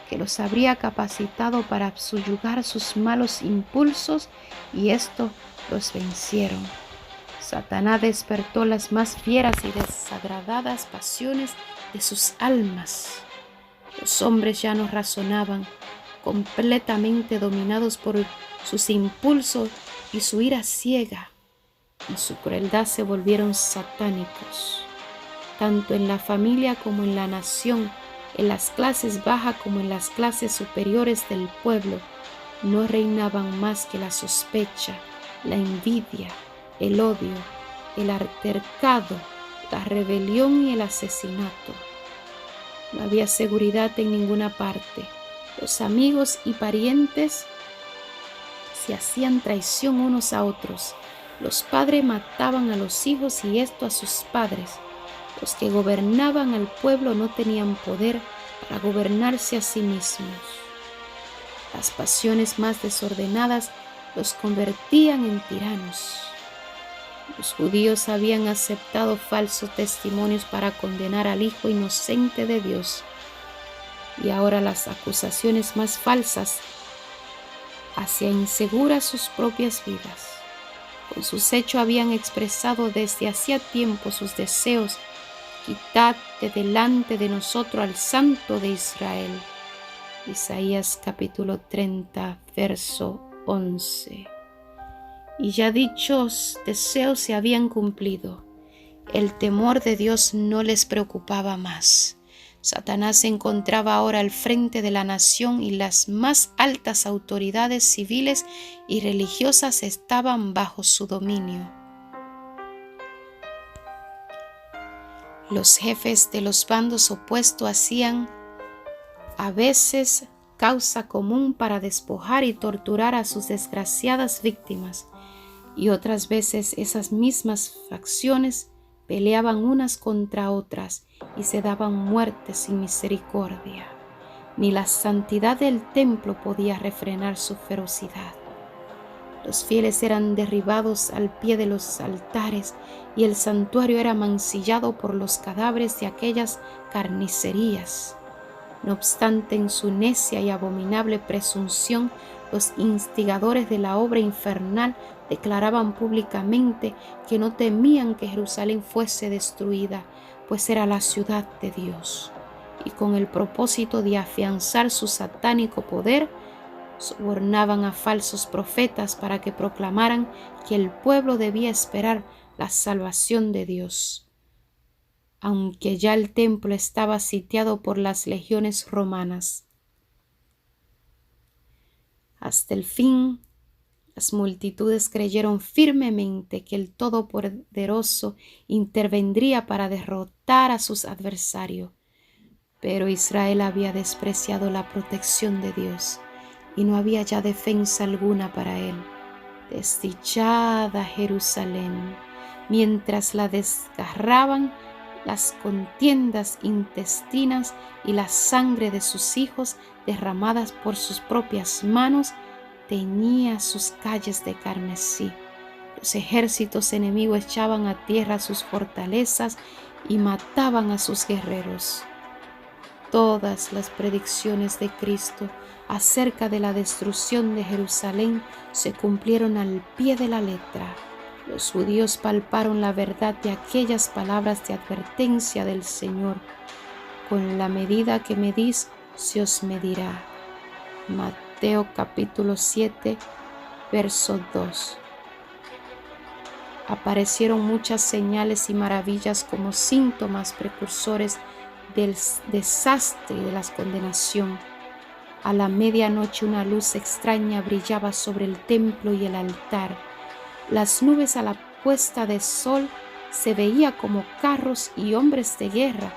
que los habría capacitado para subyugar sus malos impulsos, y esto los vencieron. Satanás despertó las más fieras y desagradadas pasiones de sus almas. Los hombres ya no razonaban, completamente dominados por sus impulsos y su ira ciega. En su crueldad se volvieron satánicos, tanto en la familia como en la nación, en las clases bajas como en las clases superiores del pueblo. No reinaban más que la sospecha, la envidia, el odio, el altercado, la rebelión y el asesinato. No había seguridad en ninguna parte. Los amigos y parientes se hacían traición unos a otros. Los padres mataban a los hijos y esto a sus padres. Los que gobernaban al pueblo no tenían poder para gobernarse a sí mismos. Las pasiones más desordenadas los convertían en tiranos. Los judíos habían aceptado falsos testimonios para condenar al Hijo inocente de Dios, y ahora las acusaciones más falsas hacían inseguras sus propias vidas. Con sus hechos habían expresado desde hacía tiempo sus deseos: quitad de delante de nosotros al Santo de Israel. Isaías capítulo 30, verso 11. Y ya dichos deseos se habían cumplido. El temor de Dios no les preocupaba más. Satanás se encontraba ahora al frente de la nación y las más altas autoridades civiles y religiosas estaban bajo su dominio. Los jefes de los bandos opuestos hacían a veces causa común para despojar y torturar a sus desgraciadas víctimas, y otras veces esas mismas facciones peleaban unas contra otras y se daban muerte sin misericordia. Ni la santidad del templo podía refrenar su ferocidad. Los fieles eran derribados al pie de los altares y el santuario era mancillado por los cadáveres de aquellas carnicerías. No obstante, en su necia y abominable presunción, los instigadores de la obra infernal declaraban públicamente que no temían que Jerusalén fuese destruida, pues era la ciudad de Dios, y con el propósito de afianzar su satánico poder, sobornaban a falsos profetas para que proclamaran que el pueblo debía esperar la salvación de Dios. Aunque ya el templo estaba sitiado por las legiones romanas. Hasta el fin, las multitudes creyeron firmemente que el Todopoderoso intervendría para derrotar a sus adversarios. Pero Israel había despreciado la protección de Dios y no había ya defensa alguna para él. Desdichada Jerusalén, mientras la desgarraban las contiendas intestinas y la sangre de sus hijos derramadas por sus propias manos, teñía sus calles de carmesí. Los ejércitos enemigos echaban a tierra sus fortalezas y mataban a sus guerreros. Todas las predicciones de Cristo acerca de la destrucción de Jerusalén se cumplieron al pie de la letra. Los judíos palparon la verdad de aquellas palabras de advertencia del Señor. Con la medida que medís, se os medirá. Mateo capítulo 7, verso 2. Aparecieron muchas señales y maravillas como síntomas precursores del desastre y de la condenación. A la medianoche una luz extraña brillaba sobre el templo y el altar. Las nubes a la puesta de sol se veía como carros y hombres de guerra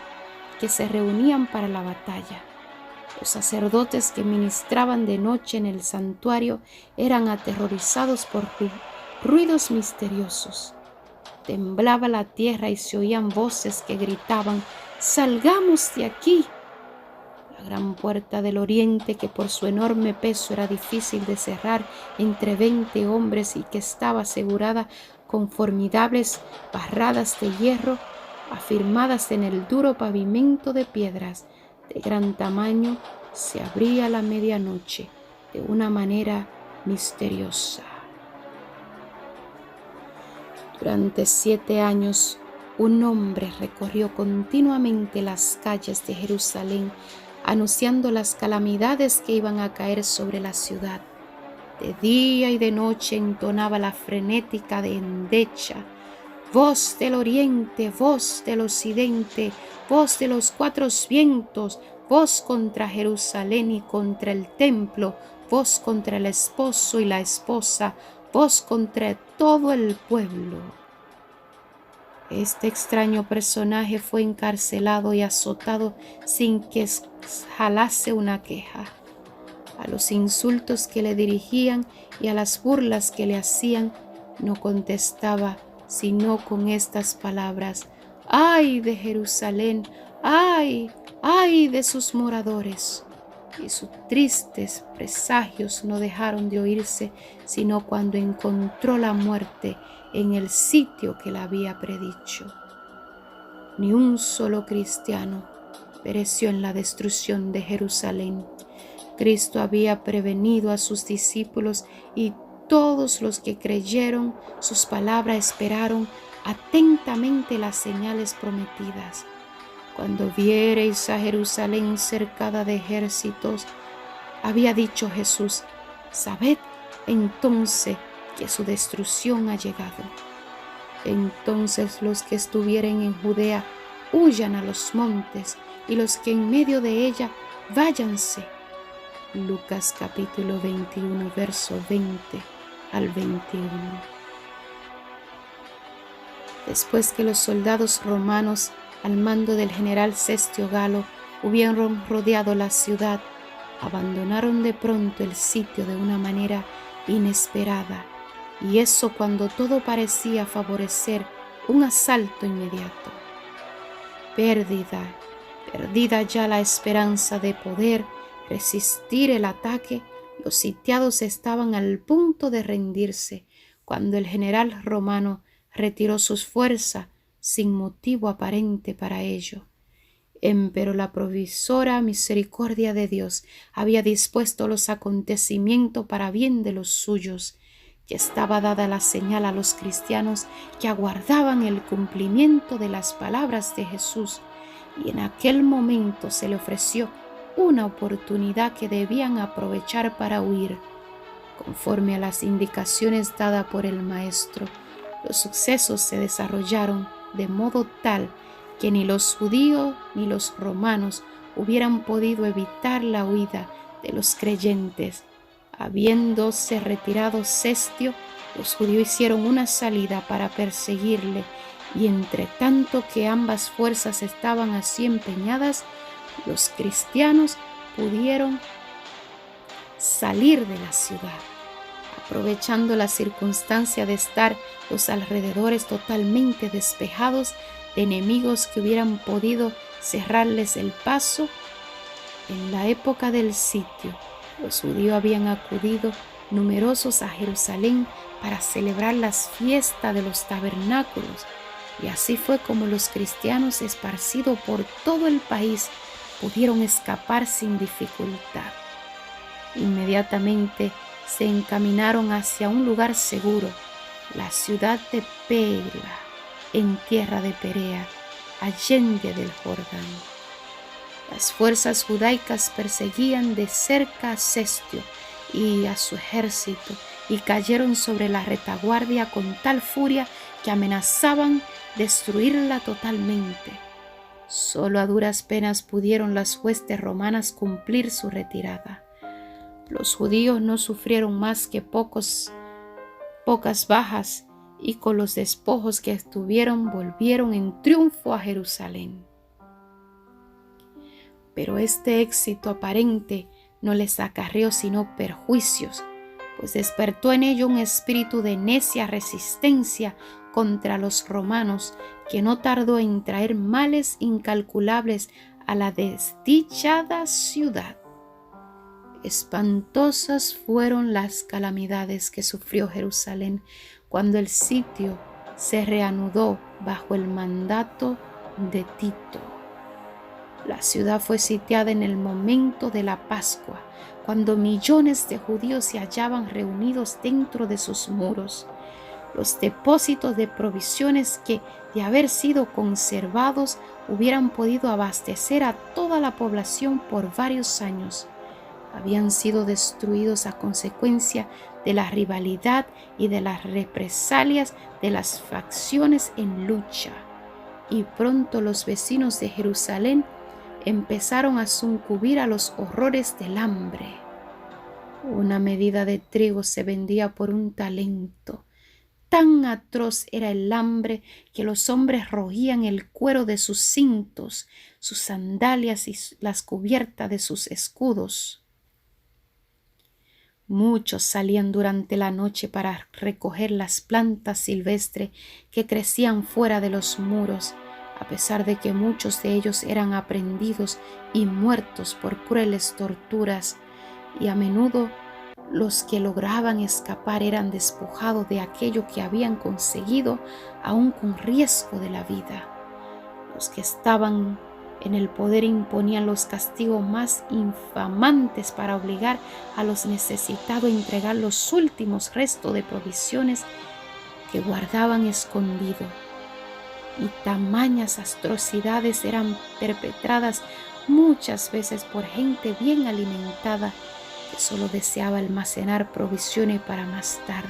que se reunían para la batalla. Los sacerdotes que ministraban de noche en el santuario eran aterrorizados por ruidos misteriosos. Temblaba la tierra y se oían voces que gritaban: ¡salgamos de aquí! La gran puerta del oriente, que por su enorme peso era difícil de cerrar entre 20 hombres y que estaba asegurada con formidables barradas de hierro afirmadas en el duro pavimento de piedras de gran tamaño, se abría a la medianoche de una manera misteriosa. Durante 7 años, un hombre recorrió continuamente las calles de Jerusalén, anunciando las calamidades que iban a caer sobre la ciudad. De día y de noche entonaba la frenética de endecha: voz del oriente, voz del occidente, voz de los 4 vientos, voz contra Jerusalén y contra el templo, voz contra el esposo y la esposa, voz contra todo el pueblo. Este extraño personaje fue encarcelado y azotado sin que exhalase una queja. A los insultos que le dirigían y a las burlas que le hacían, no contestaba sino con estas palabras: ¡ay de Jerusalén! ¡ay! ¡ay de sus moradores! Y sus tristes presagios no dejaron de oírse sino cuando encontró la muerte en el sitio que la había predicho. Ni un solo cristiano pereció en la destrucción de Jerusalén. Cristo había prevenido a sus discípulos y todos los que creyeron sus palabras esperaron atentamente las señales prometidas. Cuando viereis a Jerusalén cercada de ejércitos, había dicho Jesús, sabed entonces que su destrucción ha llegado. Entonces los que estuvieren en Judea huyan a los montes, y los que en medio de ella váyanse. Lucas capítulo 21, verso 20 al 21. Después que los soldados romanos, al mando del general Cestio Galo, hubieron rodeado la ciudad, abandonaron de pronto el sitio de una manera inesperada, y eso cuando todo parecía favorecer un asalto inmediato. Perdida ya la esperanza de poder resistir el ataque, los sitiados estaban al punto de rendirse cuando el general romano retiró sus fuerzas sin motivo aparente para ello. Empero la provisora misericordia de Dios había dispuesto los acontecimientos para bien de los suyos, y estaba dada la señal a los cristianos que aguardaban el cumplimiento de las palabras de Jesús, y en aquel momento se le ofreció una oportunidad que debían aprovechar para huir. Conforme a las indicaciones dadas por el Maestro, los sucesos se desarrollaron de modo tal que ni los judíos ni los romanos hubieran podido evitar la huida de los creyentes. Habiéndose retirado Cestio, los judíos hicieron una salida para perseguirle, y entre tanto que ambas fuerzas estaban así empeñadas, los cristianos pudieron salir de la ciudad. Aprovechando la circunstancia de estar los alrededores totalmente despejados de enemigos que hubieran podido cerrarles el paso, en la época del sitio, los judíos habían acudido numerosos a Jerusalén para celebrar las fiestas de los tabernáculos, y así fue como los cristianos esparcidos por todo el país pudieron escapar sin dificultad. Inmediatamente se encaminaron hacia un lugar seguro, la ciudad de Pela, en tierra de Perea, allende del Jordán. Las fuerzas judaicas perseguían de cerca a Cestio y a su ejército y cayeron sobre la retaguardia con tal furia que amenazaban destruirla totalmente. Solo a duras penas pudieron las huestes romanas cumplir su retirada. Los judíos no sufrieron más que pocas bajas y con los despojos que tuvieron volvieron en triunfo a Jerusalén. Pero este éxito aparente no les acarreó sino perjuicios, pues despertó en ello un espíritu de necia resistencia contra los romanos que no tardó en traer males incalculables a la desdichada ciudad. Espantosas fueron las calamidades que sufrió Jerusalén cuando el sitio se reanudó bajo el mandato de Tito. La ciudad fue sitiada en el momento de la Pascua, cuando millones de judíos se hallaban reunidos dentro de sus muros. Los depósitos de provisiones que, de haber sido conservados, hubieran podido abastecer a toda la población por varios años, habían sido destruidos a consecuencia de la rivalidad y de las represalias de las facciones en lucha. Y pronto los vecinos de Jerusalén empezaron a sucumbir a los horrores del hambre. Una medida de trigo se vendía por un talento. Tan atroz era el hambre que los hombres roían el cuero de sus cintos, sus sandalias y las cubiertas de sus escudos. Muchos salían durante la noche para recoger las plantas silvestres que crecían fuera de los muros, a pesar de que muchos de ellos eran aprehendidos y muertos por crueles torturas, y a menudo los que lograban escapar eran despojados de aquello que habían conseguido, aun con riesgo de la vida. Los que estaban en el poder imponían los castigos más infamantes para obligar a los necesitados a entregar los últimos restos de provisiones que guardaban escondido. Y tamañas atrocidades eran perpetradas muchas veces por gente bien alimentada que solo deseaba almacenar provisiones para más tarde.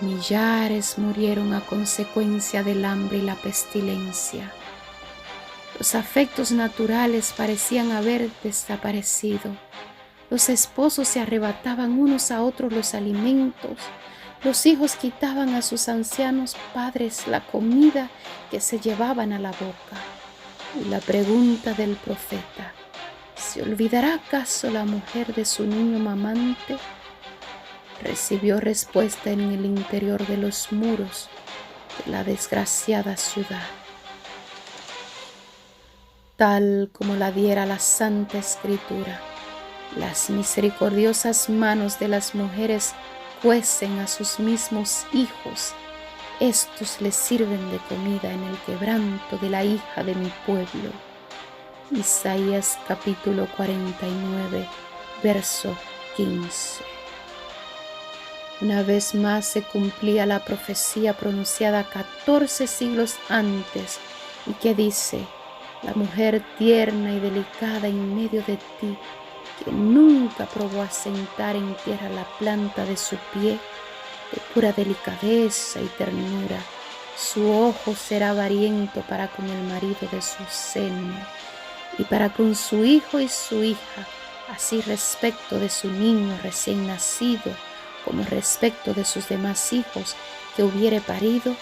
Millares murieron a consecuencia del hambre y la pestilencia. Los afectos naturales parecían haber desaparecido. Los esposos se arrebataban unos a otros los alimentos. Los hijos quitaban a sus ancianos padres la comida que se llevaban a la boca. Y la pregunta del profeta: ¿se olvidará acaso la mujer de su niño mamante?, recibió respuesta en el interior de los muros de la desgraciada ciudad. Tal como la diera la Santa Escritura, las misericordiosas manos de las mujeres cuecen a sus mismos hijos. Estos les sirven de comida en el quebranto de la hija de mi pueblo. Isaías capítulo 49, verso 15. Una vez más se cumplía la profecía pronunciada 14 siglos antes y que dice: la mujer tierna y delicada en medio de ti, que nunca probó asentar en tierra la planta de su pie, de pura delicadeza y ternura, su ojo será avariento para con el marido de su seno y para con su hijo y su hija, así respecto de su niño recién nacido como respecto de sus demás hijos que hubiere parido,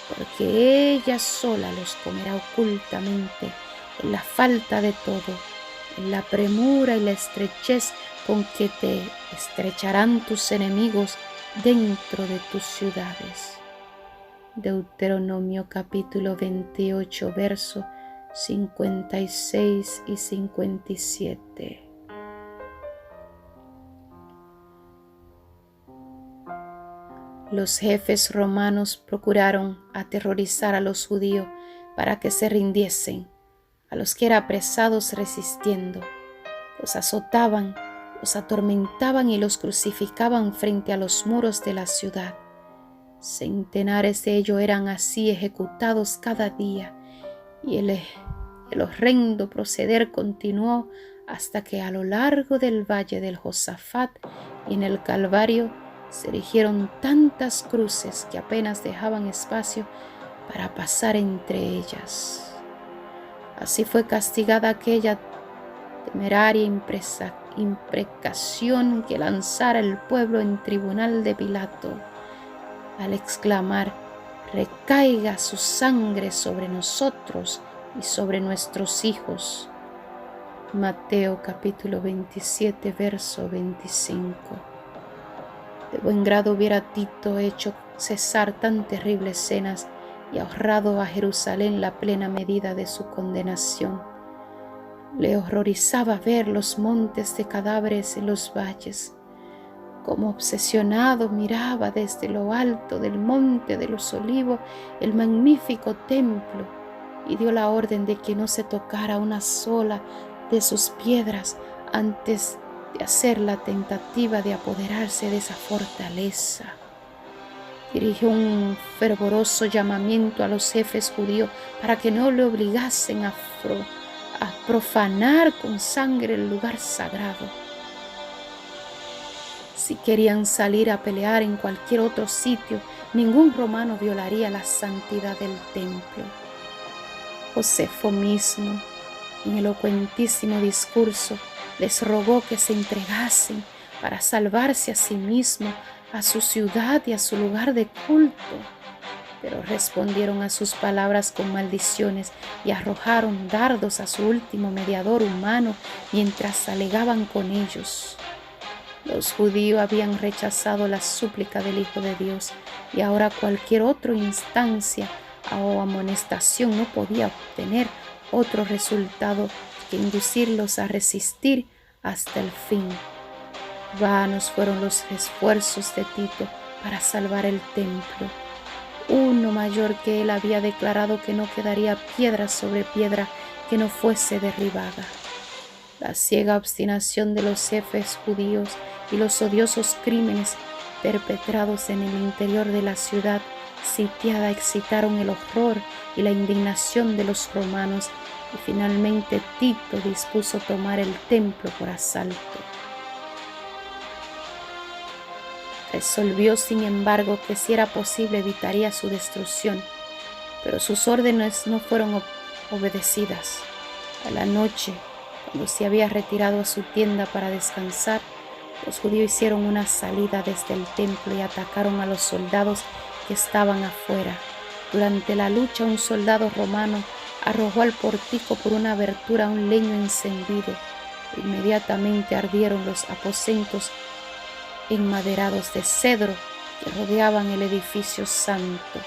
porque ella sola los comerá ocultamente, en la falta de todo, en la premura y la estrechez con que te estrecharán tus enemigos dentro de tus ciudades. Deuteronomio capítulo 28, versos 56 y 57. Los jefes romanos procuraron aterrorizar a los judíos para que se rindiesen. a los que eran apresados resistiendo. Los azotaban, los atormentaban y los crucificaban frente a los muros de la ciudad. Centenares de ellos eran así ejecutados cada día, y el horrendo proceder continuó hasta que a lo largo del valle del Josafat y en el Calvario se erigieron tantas cruces que apenas dejaban espacio para pasar entre ellas. Así fue castigada aquella temeraria imprecación que lanzara el pueblo en tribunal de Pilato, al exclamar: recaiga su sangre sobre nosotros y sobre nuestros hijos. Mateo capítulo 27, verso 25. De buen grado hubiera Tito hecho cesar tan terribles escenas y ahorrado a Jerusalén la plena medida de su condenación. Le horrorizaba ver los montes de cadáveres en los valles. Como obsesionado miraba desde lo alto del monte de los Olivos el magnífico templo y dio la orden de que no se tocara una sola de sus piedras antes de hacer la tentativa de apoderarse de esa fortaleza. Dirigió un fervoroso llamamiento a los jefes judíos para que no le obligasen a profanar con sangre el lugar sagrado. Si querían salir a pelear en cualquier otro sitio, ningún romano violaría la santidad del templo. Josefo mismo, en elocuentísimo discurso, les rogó que se entregasen para salvarse a sí mismo, a su ciudad y a su lugar de culto. Pero respondieron a sus palabras con maldiciones y arrojaron dardos a su último mediador humano mientras alegaban con ellos. Los judíos habían rechazado la súplica del Hijo de Dios y ahora cualquier otra instancia o amonestación no podía obtener otro resultado que inducirlos a resistir hasta el fin. Vanos fueron los esfuerzos de Tito para salvar el templo. Uno mayor que él había declarado que no quedaría piedra sobre piedra que no fuese derribada. La ciega obstinación de los jefes judíos y los odiosos crímenes perpetrados en el interior de la ciudad sitiada excitaron el horror y la indignación de los romanos, y finalmente Tito dispuso tomar el templo por asalto. Resolvió, sin embargo, que si era posible evitaría su destrucción, pero sus órdenes no fueron obedecidas. A la noche, cuando se había retirado a su tienda para descansar, los judíos hicieron una salida desde el templo y atacaron a los soldados que estaban afuera. Durante la lucha, un soldado romano arrojó al pórtico por una abertura un leño encendido. Inmediatamente ardieron los aposentos enmaderados de cedro que rodeaban el edificio santo.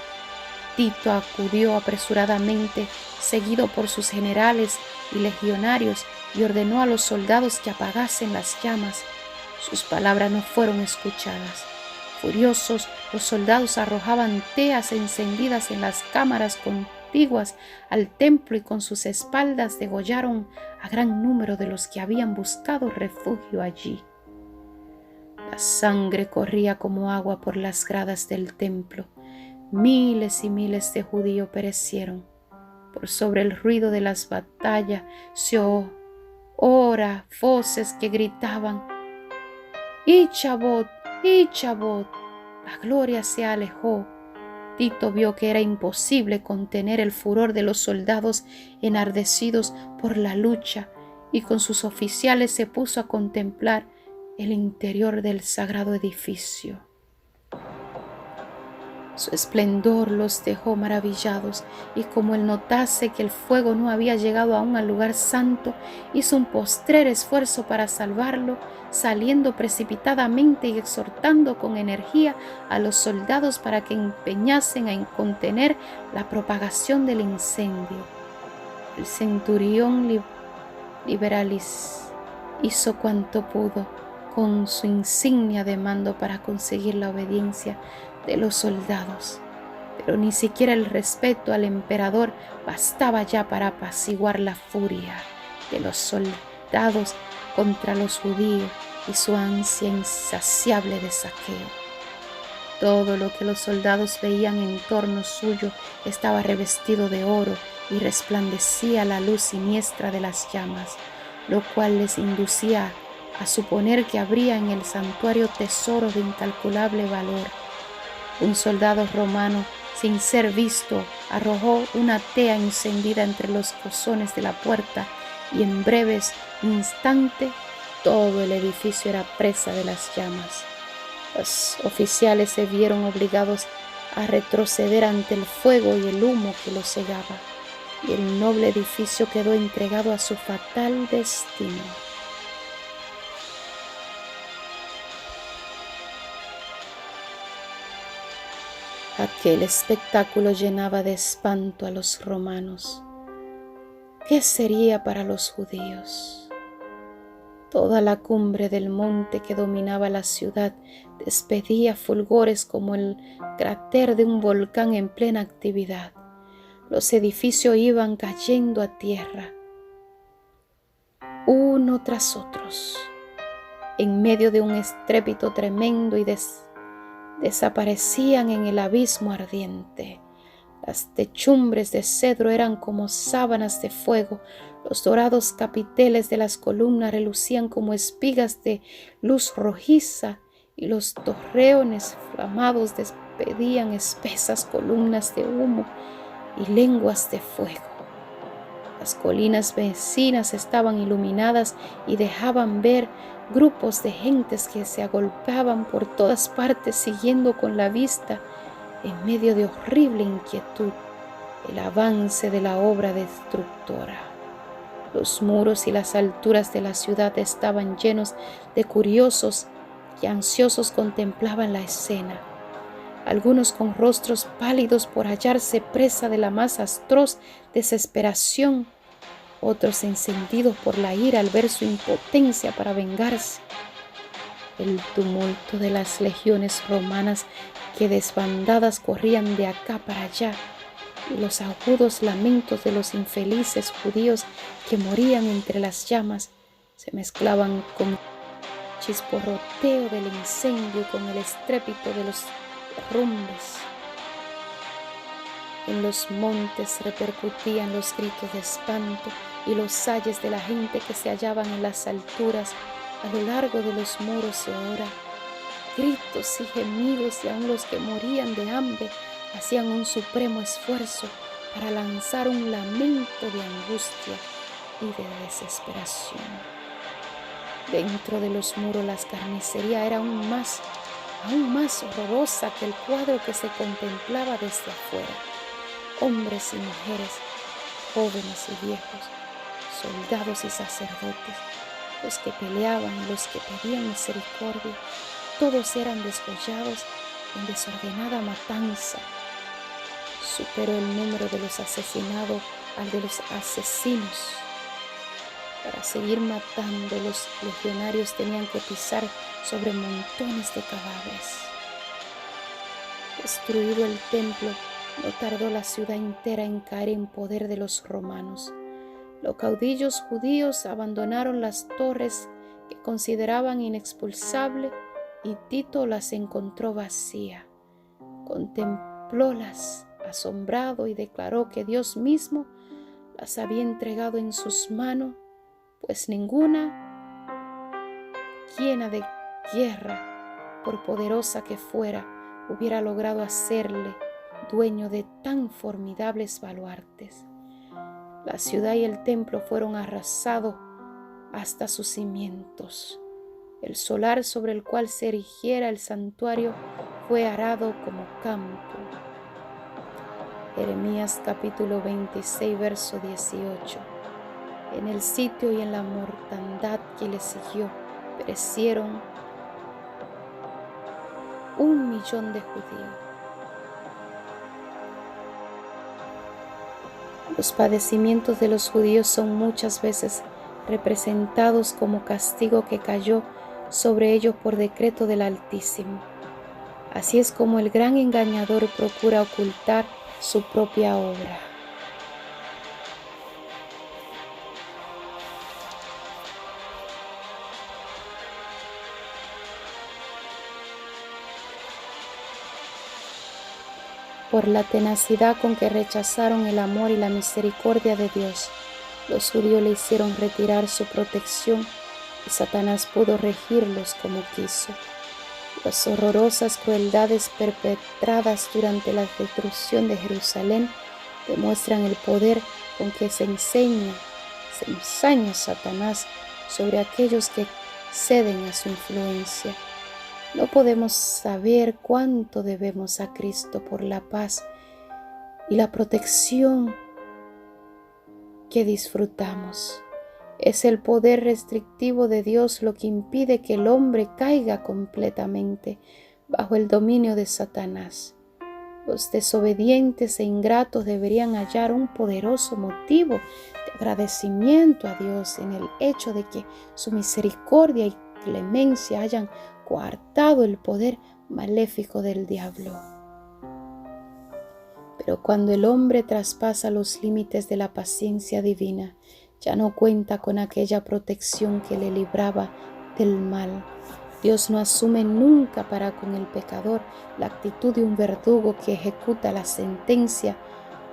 Tito acudió apresuradamente, seguido por sus generales y legionarios, y ordenó a los soldados que apagasen las llamas. Sus palabras no fueron escuchadas. Furiosos, los soldados arrojaban teas encendidas en las cámaras contiguas al templo y con sus espaldas degollaron a gran número de los que habían buscado refugio allí. La sangre corría como agua por las gradas del templo. Miles y miles de judíos perecieron. Por sobre el ruido de las batallas se oía voces que gritaban: ¡Ichabod! ¡Ichabod! La gloria se alejó. Tito vio que era imposible contener el furor de los soldados enardecidos por la lucha, y con sus oficiales se puso a contemplar el interior del sagrado edificio. Su esplendor los dejó maravillados, y como él notase que el fuego no había llegado aún al lugar santo, hizo un postrer esfuerzo para salvarlo, saliendo precipitadamente y exhortando con energía a los soldados para que empeñasen en contener la propagación del incendio. El centurión Liberalis hizo cuanto pudo con su insignia de mando para conseguir la obediencia de los soldados, pero ni siquiera el respeto al emperador bastaba ya para apaciguar la furia de los soldados contra los judíos y su ansia insaciable de saqueo. Todo lo que los soldados veían en torno suyo estaba revestido de oro y resplandecía a la luz siniestra de las llamas, lo cual les inducía a suponer que habría en el santuario tesoro de incalculable valor. Un soldado romano, sin ser visto, arrojó una tea encendida entre los cozones de la puerta y en breves instantes todo el edificio era presa de las llamas. Los oficiales se vieron obligados a retroceder ante el fuego y el humo que los cegaba, y el noble edificio quedó entregado a su fatal destino. Aquel espectáculo llenaba de espanto a los romanos. ¿Qué sería para los judíos? Toda la cumbre del monte que dominaba la ciudad despedía fulgores como el cráter de un volcán en plena actividad. Los edificios iban cayendo a tierra, uno tras otros, en medio de un estrépito tremendo y desaparecían en el abismo ardiente. Las techumbres de cedro eran como sábanas de fuego, los dorados capiteles de las columnas relucían como espigas de luz rojiza y los torreones flamados despedían espesas columnas de humo y lenguas de fuego. Las colinas vecinas estaban iluminadas y dejaban ver grupos de gentes que se agolpaban por todas partes siguiendo con la vista, en medio de horrible inquietud, el avance de la obra destructora. Los muros y las alturas de la ciudad estaban llenos de curiosos que ansiosos contemplaban la escena, algunos con rostros pálidos por hallarse presa de la más atroz desesperación, otros encendidos por la ira al ver su impotencia para vengarse. El tumulto de las legiones romanas que desbandadas corrían de acá para allá, y los agudos lamentos de los infelices judíos que morían entre las llamas se mezclaban con el chisporroteo del incendio y con el estrépito de los derrumbes. En los montes repercutían los gritos de espanto y los ayes de la gente que se hallaban en las alturas a lo largo de los muros de Ora. Gritos y gemidos, y aun los que morían de hambre hacían un supremo esfuerzo para lanzar un lamento de angustia y de desesperación. Dentro de los muros la carnicería era aún más horrorosa que el cuadro que se contemplaba desde afuera. Hombres y mujeres, jóvenes y viejos, soldados y sacerdotes, los que peleaban y los que pedían misericordia, todos eran desgollados en desordenada matanza. Superó el número de los asesinados al de los asesinos. Para seguir matando, los legionarios tenían que pisar sobre montones de cadáveres. Destruido el templo, no tardó la ciudad entera en caer en poder de los romanos. Los caudillos judíos abandonaron las torres que consideraban inexpulsables y Tito las encontró vacías. Contemplólas asombrado y declaró que Dios mismo las había entregado en sus manos, pues ninguna llena de guerra, por poderosa que fuera, hubiera logrado hacerle dueño de tan formidables baluartes. La ciudad y el templo fueron arrasados hasta sus cimientos. El solar sobre el cual se erigiera el santuario fue arado como campo. Jeremías capítulo 26, verso 18. En el sitio y en la mortandad que le siguió, perecieron 1,000,000 de judíos. Los padecimientos de los judíos son muchas veces representados como castigo que cayó sobre ellos por decreto del Altísimo. Así es como el gran engañador procura ocultar su propia obra. Por la tenacidad con que rechazaron el amor y la misericordia de Dios, los judíos le hicieron retirar su protección y Satanás pudo regirlos como quiso. Las horrorosas crueldades perpetradas durante la destrucción de Jerusalén demuestran el poder con que se ensaña Satanás sobre aquellos que ceden a su influencia. No podemos saber cuánto debemos a Cristo por la paz y la protección que disfrutamos. Es el poder restrictivo de Dios lo que impide que el hombre caiga completamente bajo el dominio de Satanás. Los desobedientes e ingratos deberían hallar un poderoso motivo de agradecimiento a Dios en el hecho de que su misericordia y clemencia hayan coartado el poder maléfico del diablo. Pero cuando el hombre traspasa los límites de la paciencia divina, ya no cuenta con aquella protección que le libraba del mal. Dios no asume nunca para con el pecador la actitud de un verdugo que ejecuta la sentencia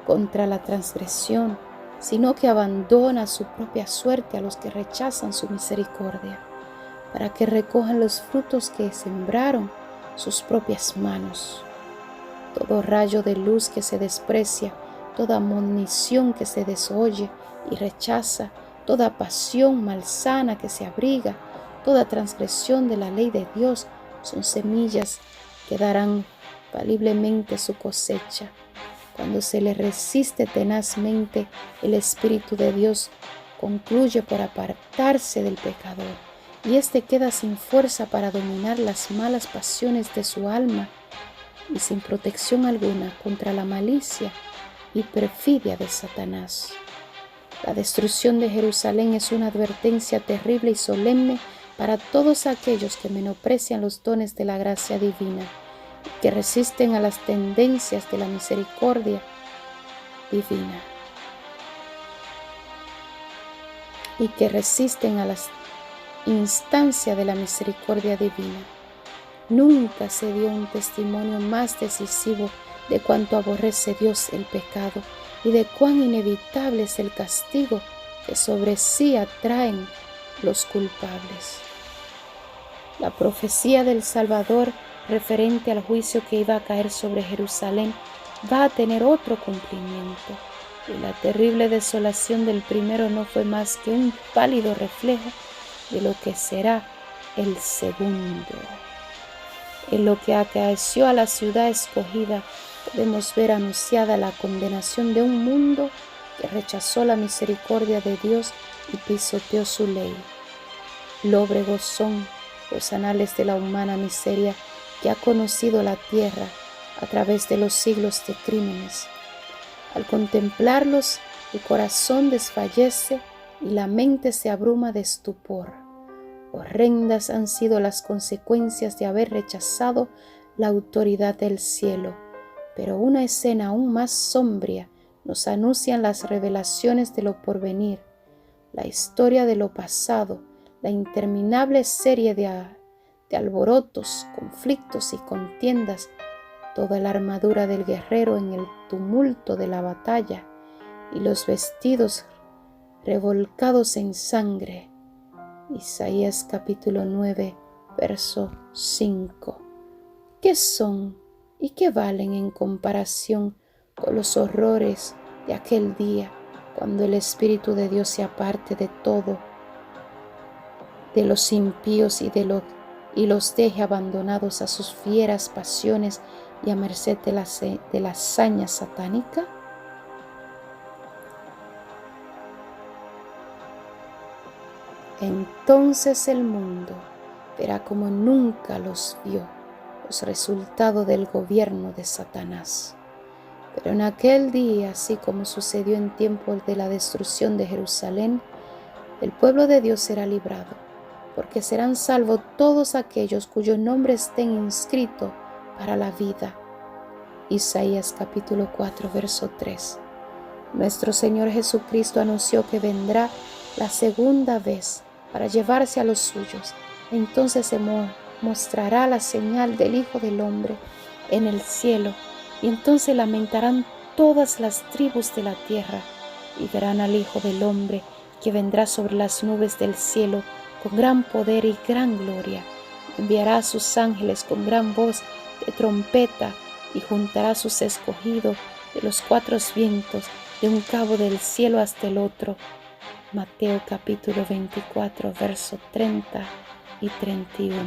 contra la transgresión, sino que abandona su propia suerte a los que rechazan su misericordia, para que recojan los frutos que sembraron sus propias manos. Todo rayo de luz que se desprecia, toda admonición que se desoye y rechaza, toda pasión malsana que se abriga, toda transgresión de la ley de Dios son semillas que darán faliblemente su cosecha. Cuando se le resiste tenazmente, el Espíritu de Dios concluye por apartarse del pecador, y éste queda sin fuerza para dominar las malas pasiones de su alma y sin protección alguna contra la malicia y perfidia de Satanás. La destrucción de Jerusalén es una advertencia terrible y solemne para todos aquellos que menosprecian los dones de la gracia divina y que resisten a las tendencias de la misericordia divina y que resisten a las instancias de la misericordia divina. Nunca se dio un testimonio más decisivo de cuánto aborrece Dios el pecado y de cuán inevitable es el castigo que sobre sí atraen los culpables. La profecía del Salvador referente al juicio que iba a caer sobre Jerusalén va a tener otro cumplimiento, y la terrible desolación del primero no fue más que un pálido reflejo de lo que será el segundo. En lo que acaeció a la ciudad escogida, podemos ver anunciada la condenación de un mundo que rechazó la misericordia de Dios y pisoteó su ley. Lóbregos son los anales de la humana miseria que ha conocido la tierra a través de los siglos de crímenes. Al contemplarlos, el corazón desfallece y la mente se abruma de estupor. Horrendas han sido las consecuencias de haber rechazado la autoridad del cielo, pero una escena aún más sombría nos anuncia las revelaciones de lo porvenir, la historia de lo pasado, la interminable serie de alborotos, conflictos y contiendas, toda la armadura del guerrero en el tumulto de la batalla y los vestidos revolcados en sangre. Isaías capítulo 9, verso 5. ¿Qué son y qué valen en comparación con los horrores de aquel día, cuando el Espíritu de Dios se aparte de todo, de los impíos y los deje abandonados a sus fieras pasiones y a merced de la hazaña satánica? Entonces el mundo verá como nunca los vio los resultados del gobierno de Satanás. Pero en aquel día, así como sucedió en tiempos de la destrucción de Jerusalén, el pueblo de Dios será librado, porque serán salvos todos aquellos cuyo nombre estén inscrito para la vida. Isaías capítulo 4, verso 3. Nuestro Señor Jesucristo anunció que vendrá la segunda vez para llevarse a los suyos. Entonces se mostrará la señal del Hijo del Hombre en el cielo, y entonces lamentarán todas las tribus de la tierra, y verán al Hijo del Hombre que vendrá sobre las nubes del cielo con gran poder y gran gloria. Enviará a sus ángeles con gran voz de trompeta y juntará a sus escogidos de los cuatro vientos, de un cabo del cielo hasta el otro. Mateo capítulo 24, verso 30 y 31.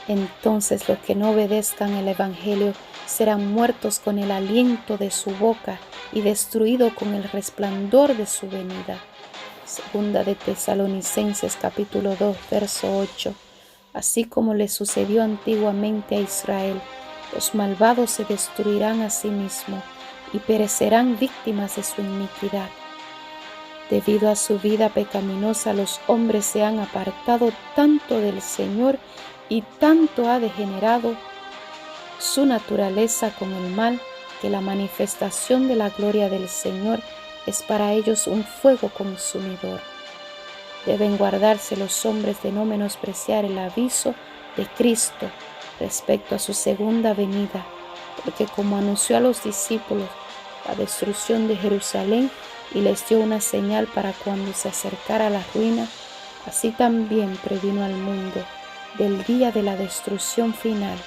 Entonces los que no obedezcan el Evangelio serán muertos con el aliento de su boca y destruidos con el resplandor de su venida. Segunda de Tesalonicenses capítulo 2, verso 8. Así como le sucedió antiguamente a Israel, los malvados se destruirán a sí mismos y perecerán víctimas de su iniquidad. Debido a su vida pecaminosa, los hombres se han apartado tanto del Señor y tanto ha degenerado su naturaleza con el mal, que la manifestación de la gloria del Señor es para ellos un fuego consumidor. Deben guardarse los hombres de no menospreciar el aviso de Cristo respecto a su segunda venida, porque como anunció a los discípulos la destrucción de Jerusalén y les dio una señal para cuando se acercara la ruina, así también previno al mundo del día de la destrucción final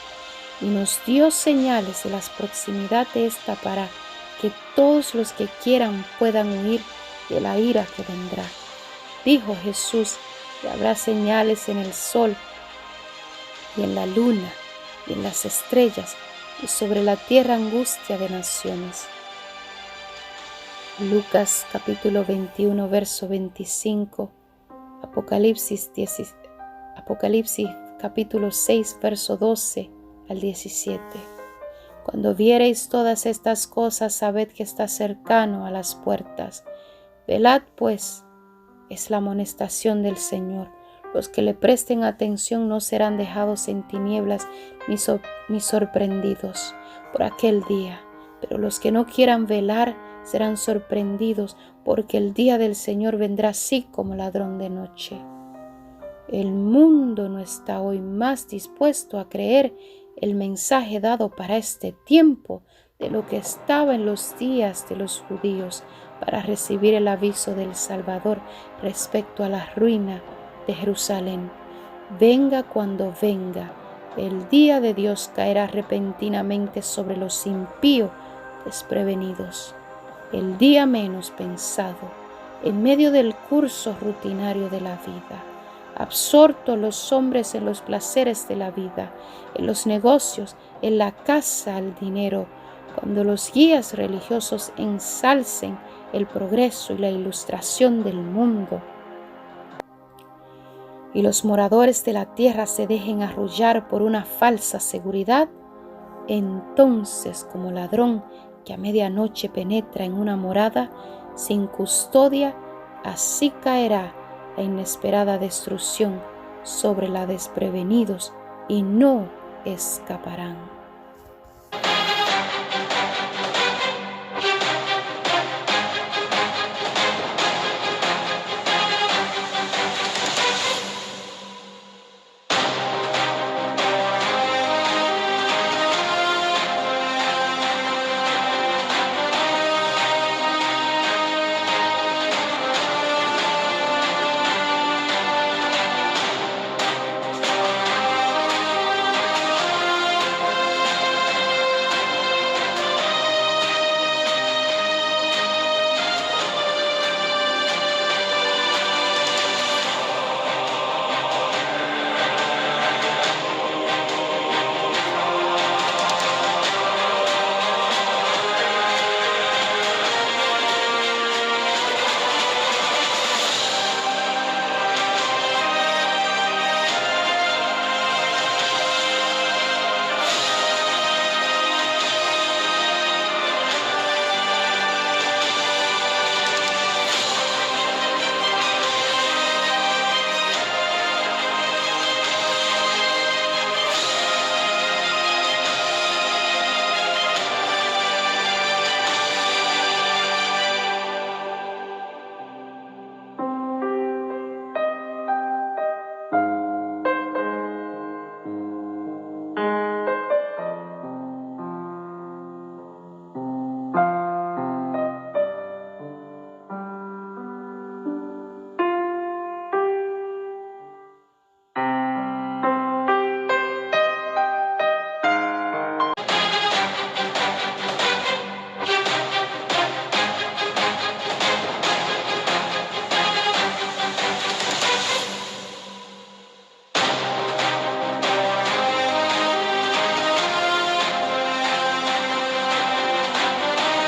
y nos dio señales de la proximidad de esta para que todos los que quieran puedan huir de la ira que vendrá. Dijo Jesús que habrá señales en el sol y en la luna y en las estrellas, y sobre la tierra angustia de naciones. Lucas capítulo 21, verso 25, Apocalipsis capítulo 6, verso 12 al 17. Cuando viereis todas estas cosas, sabed que está cercano a las puertas. Velad pues, es la amonestación del Señor. Los que le presten atención no serán dejados en tinieblas ni sorprendidos por aquel día. Pero los que no quieran velar serán sorprendidos, porque el día del Señor vendrá así como ladrón de noche. El mundo no está hoy más dispuesto a creer el mensaje dado para este tiempo de lo que estaba en los días de los judíos para recibir el aviso del Salvador respecto a la ruina de Jerusalén. Venga cuando venga, el día de Dios caerá repentinamente sobre los impíos desprevenidos. El día menos pensado, en medio del curso rutinario de la vida. Absortos los hombres en los placeres de la vida, en los negocios, en la casa, el dinero, cuando los guías religiosos ensalcen el progreso y la ilustración del mundo, y los moradores de la tierra se dejen arrullar por una falsa seguridad, entonces como ladrón que a medianoche penetra en una morada sin custodia, así caerá la inesperada destrucción sobre los desprevenidos y no escaparán.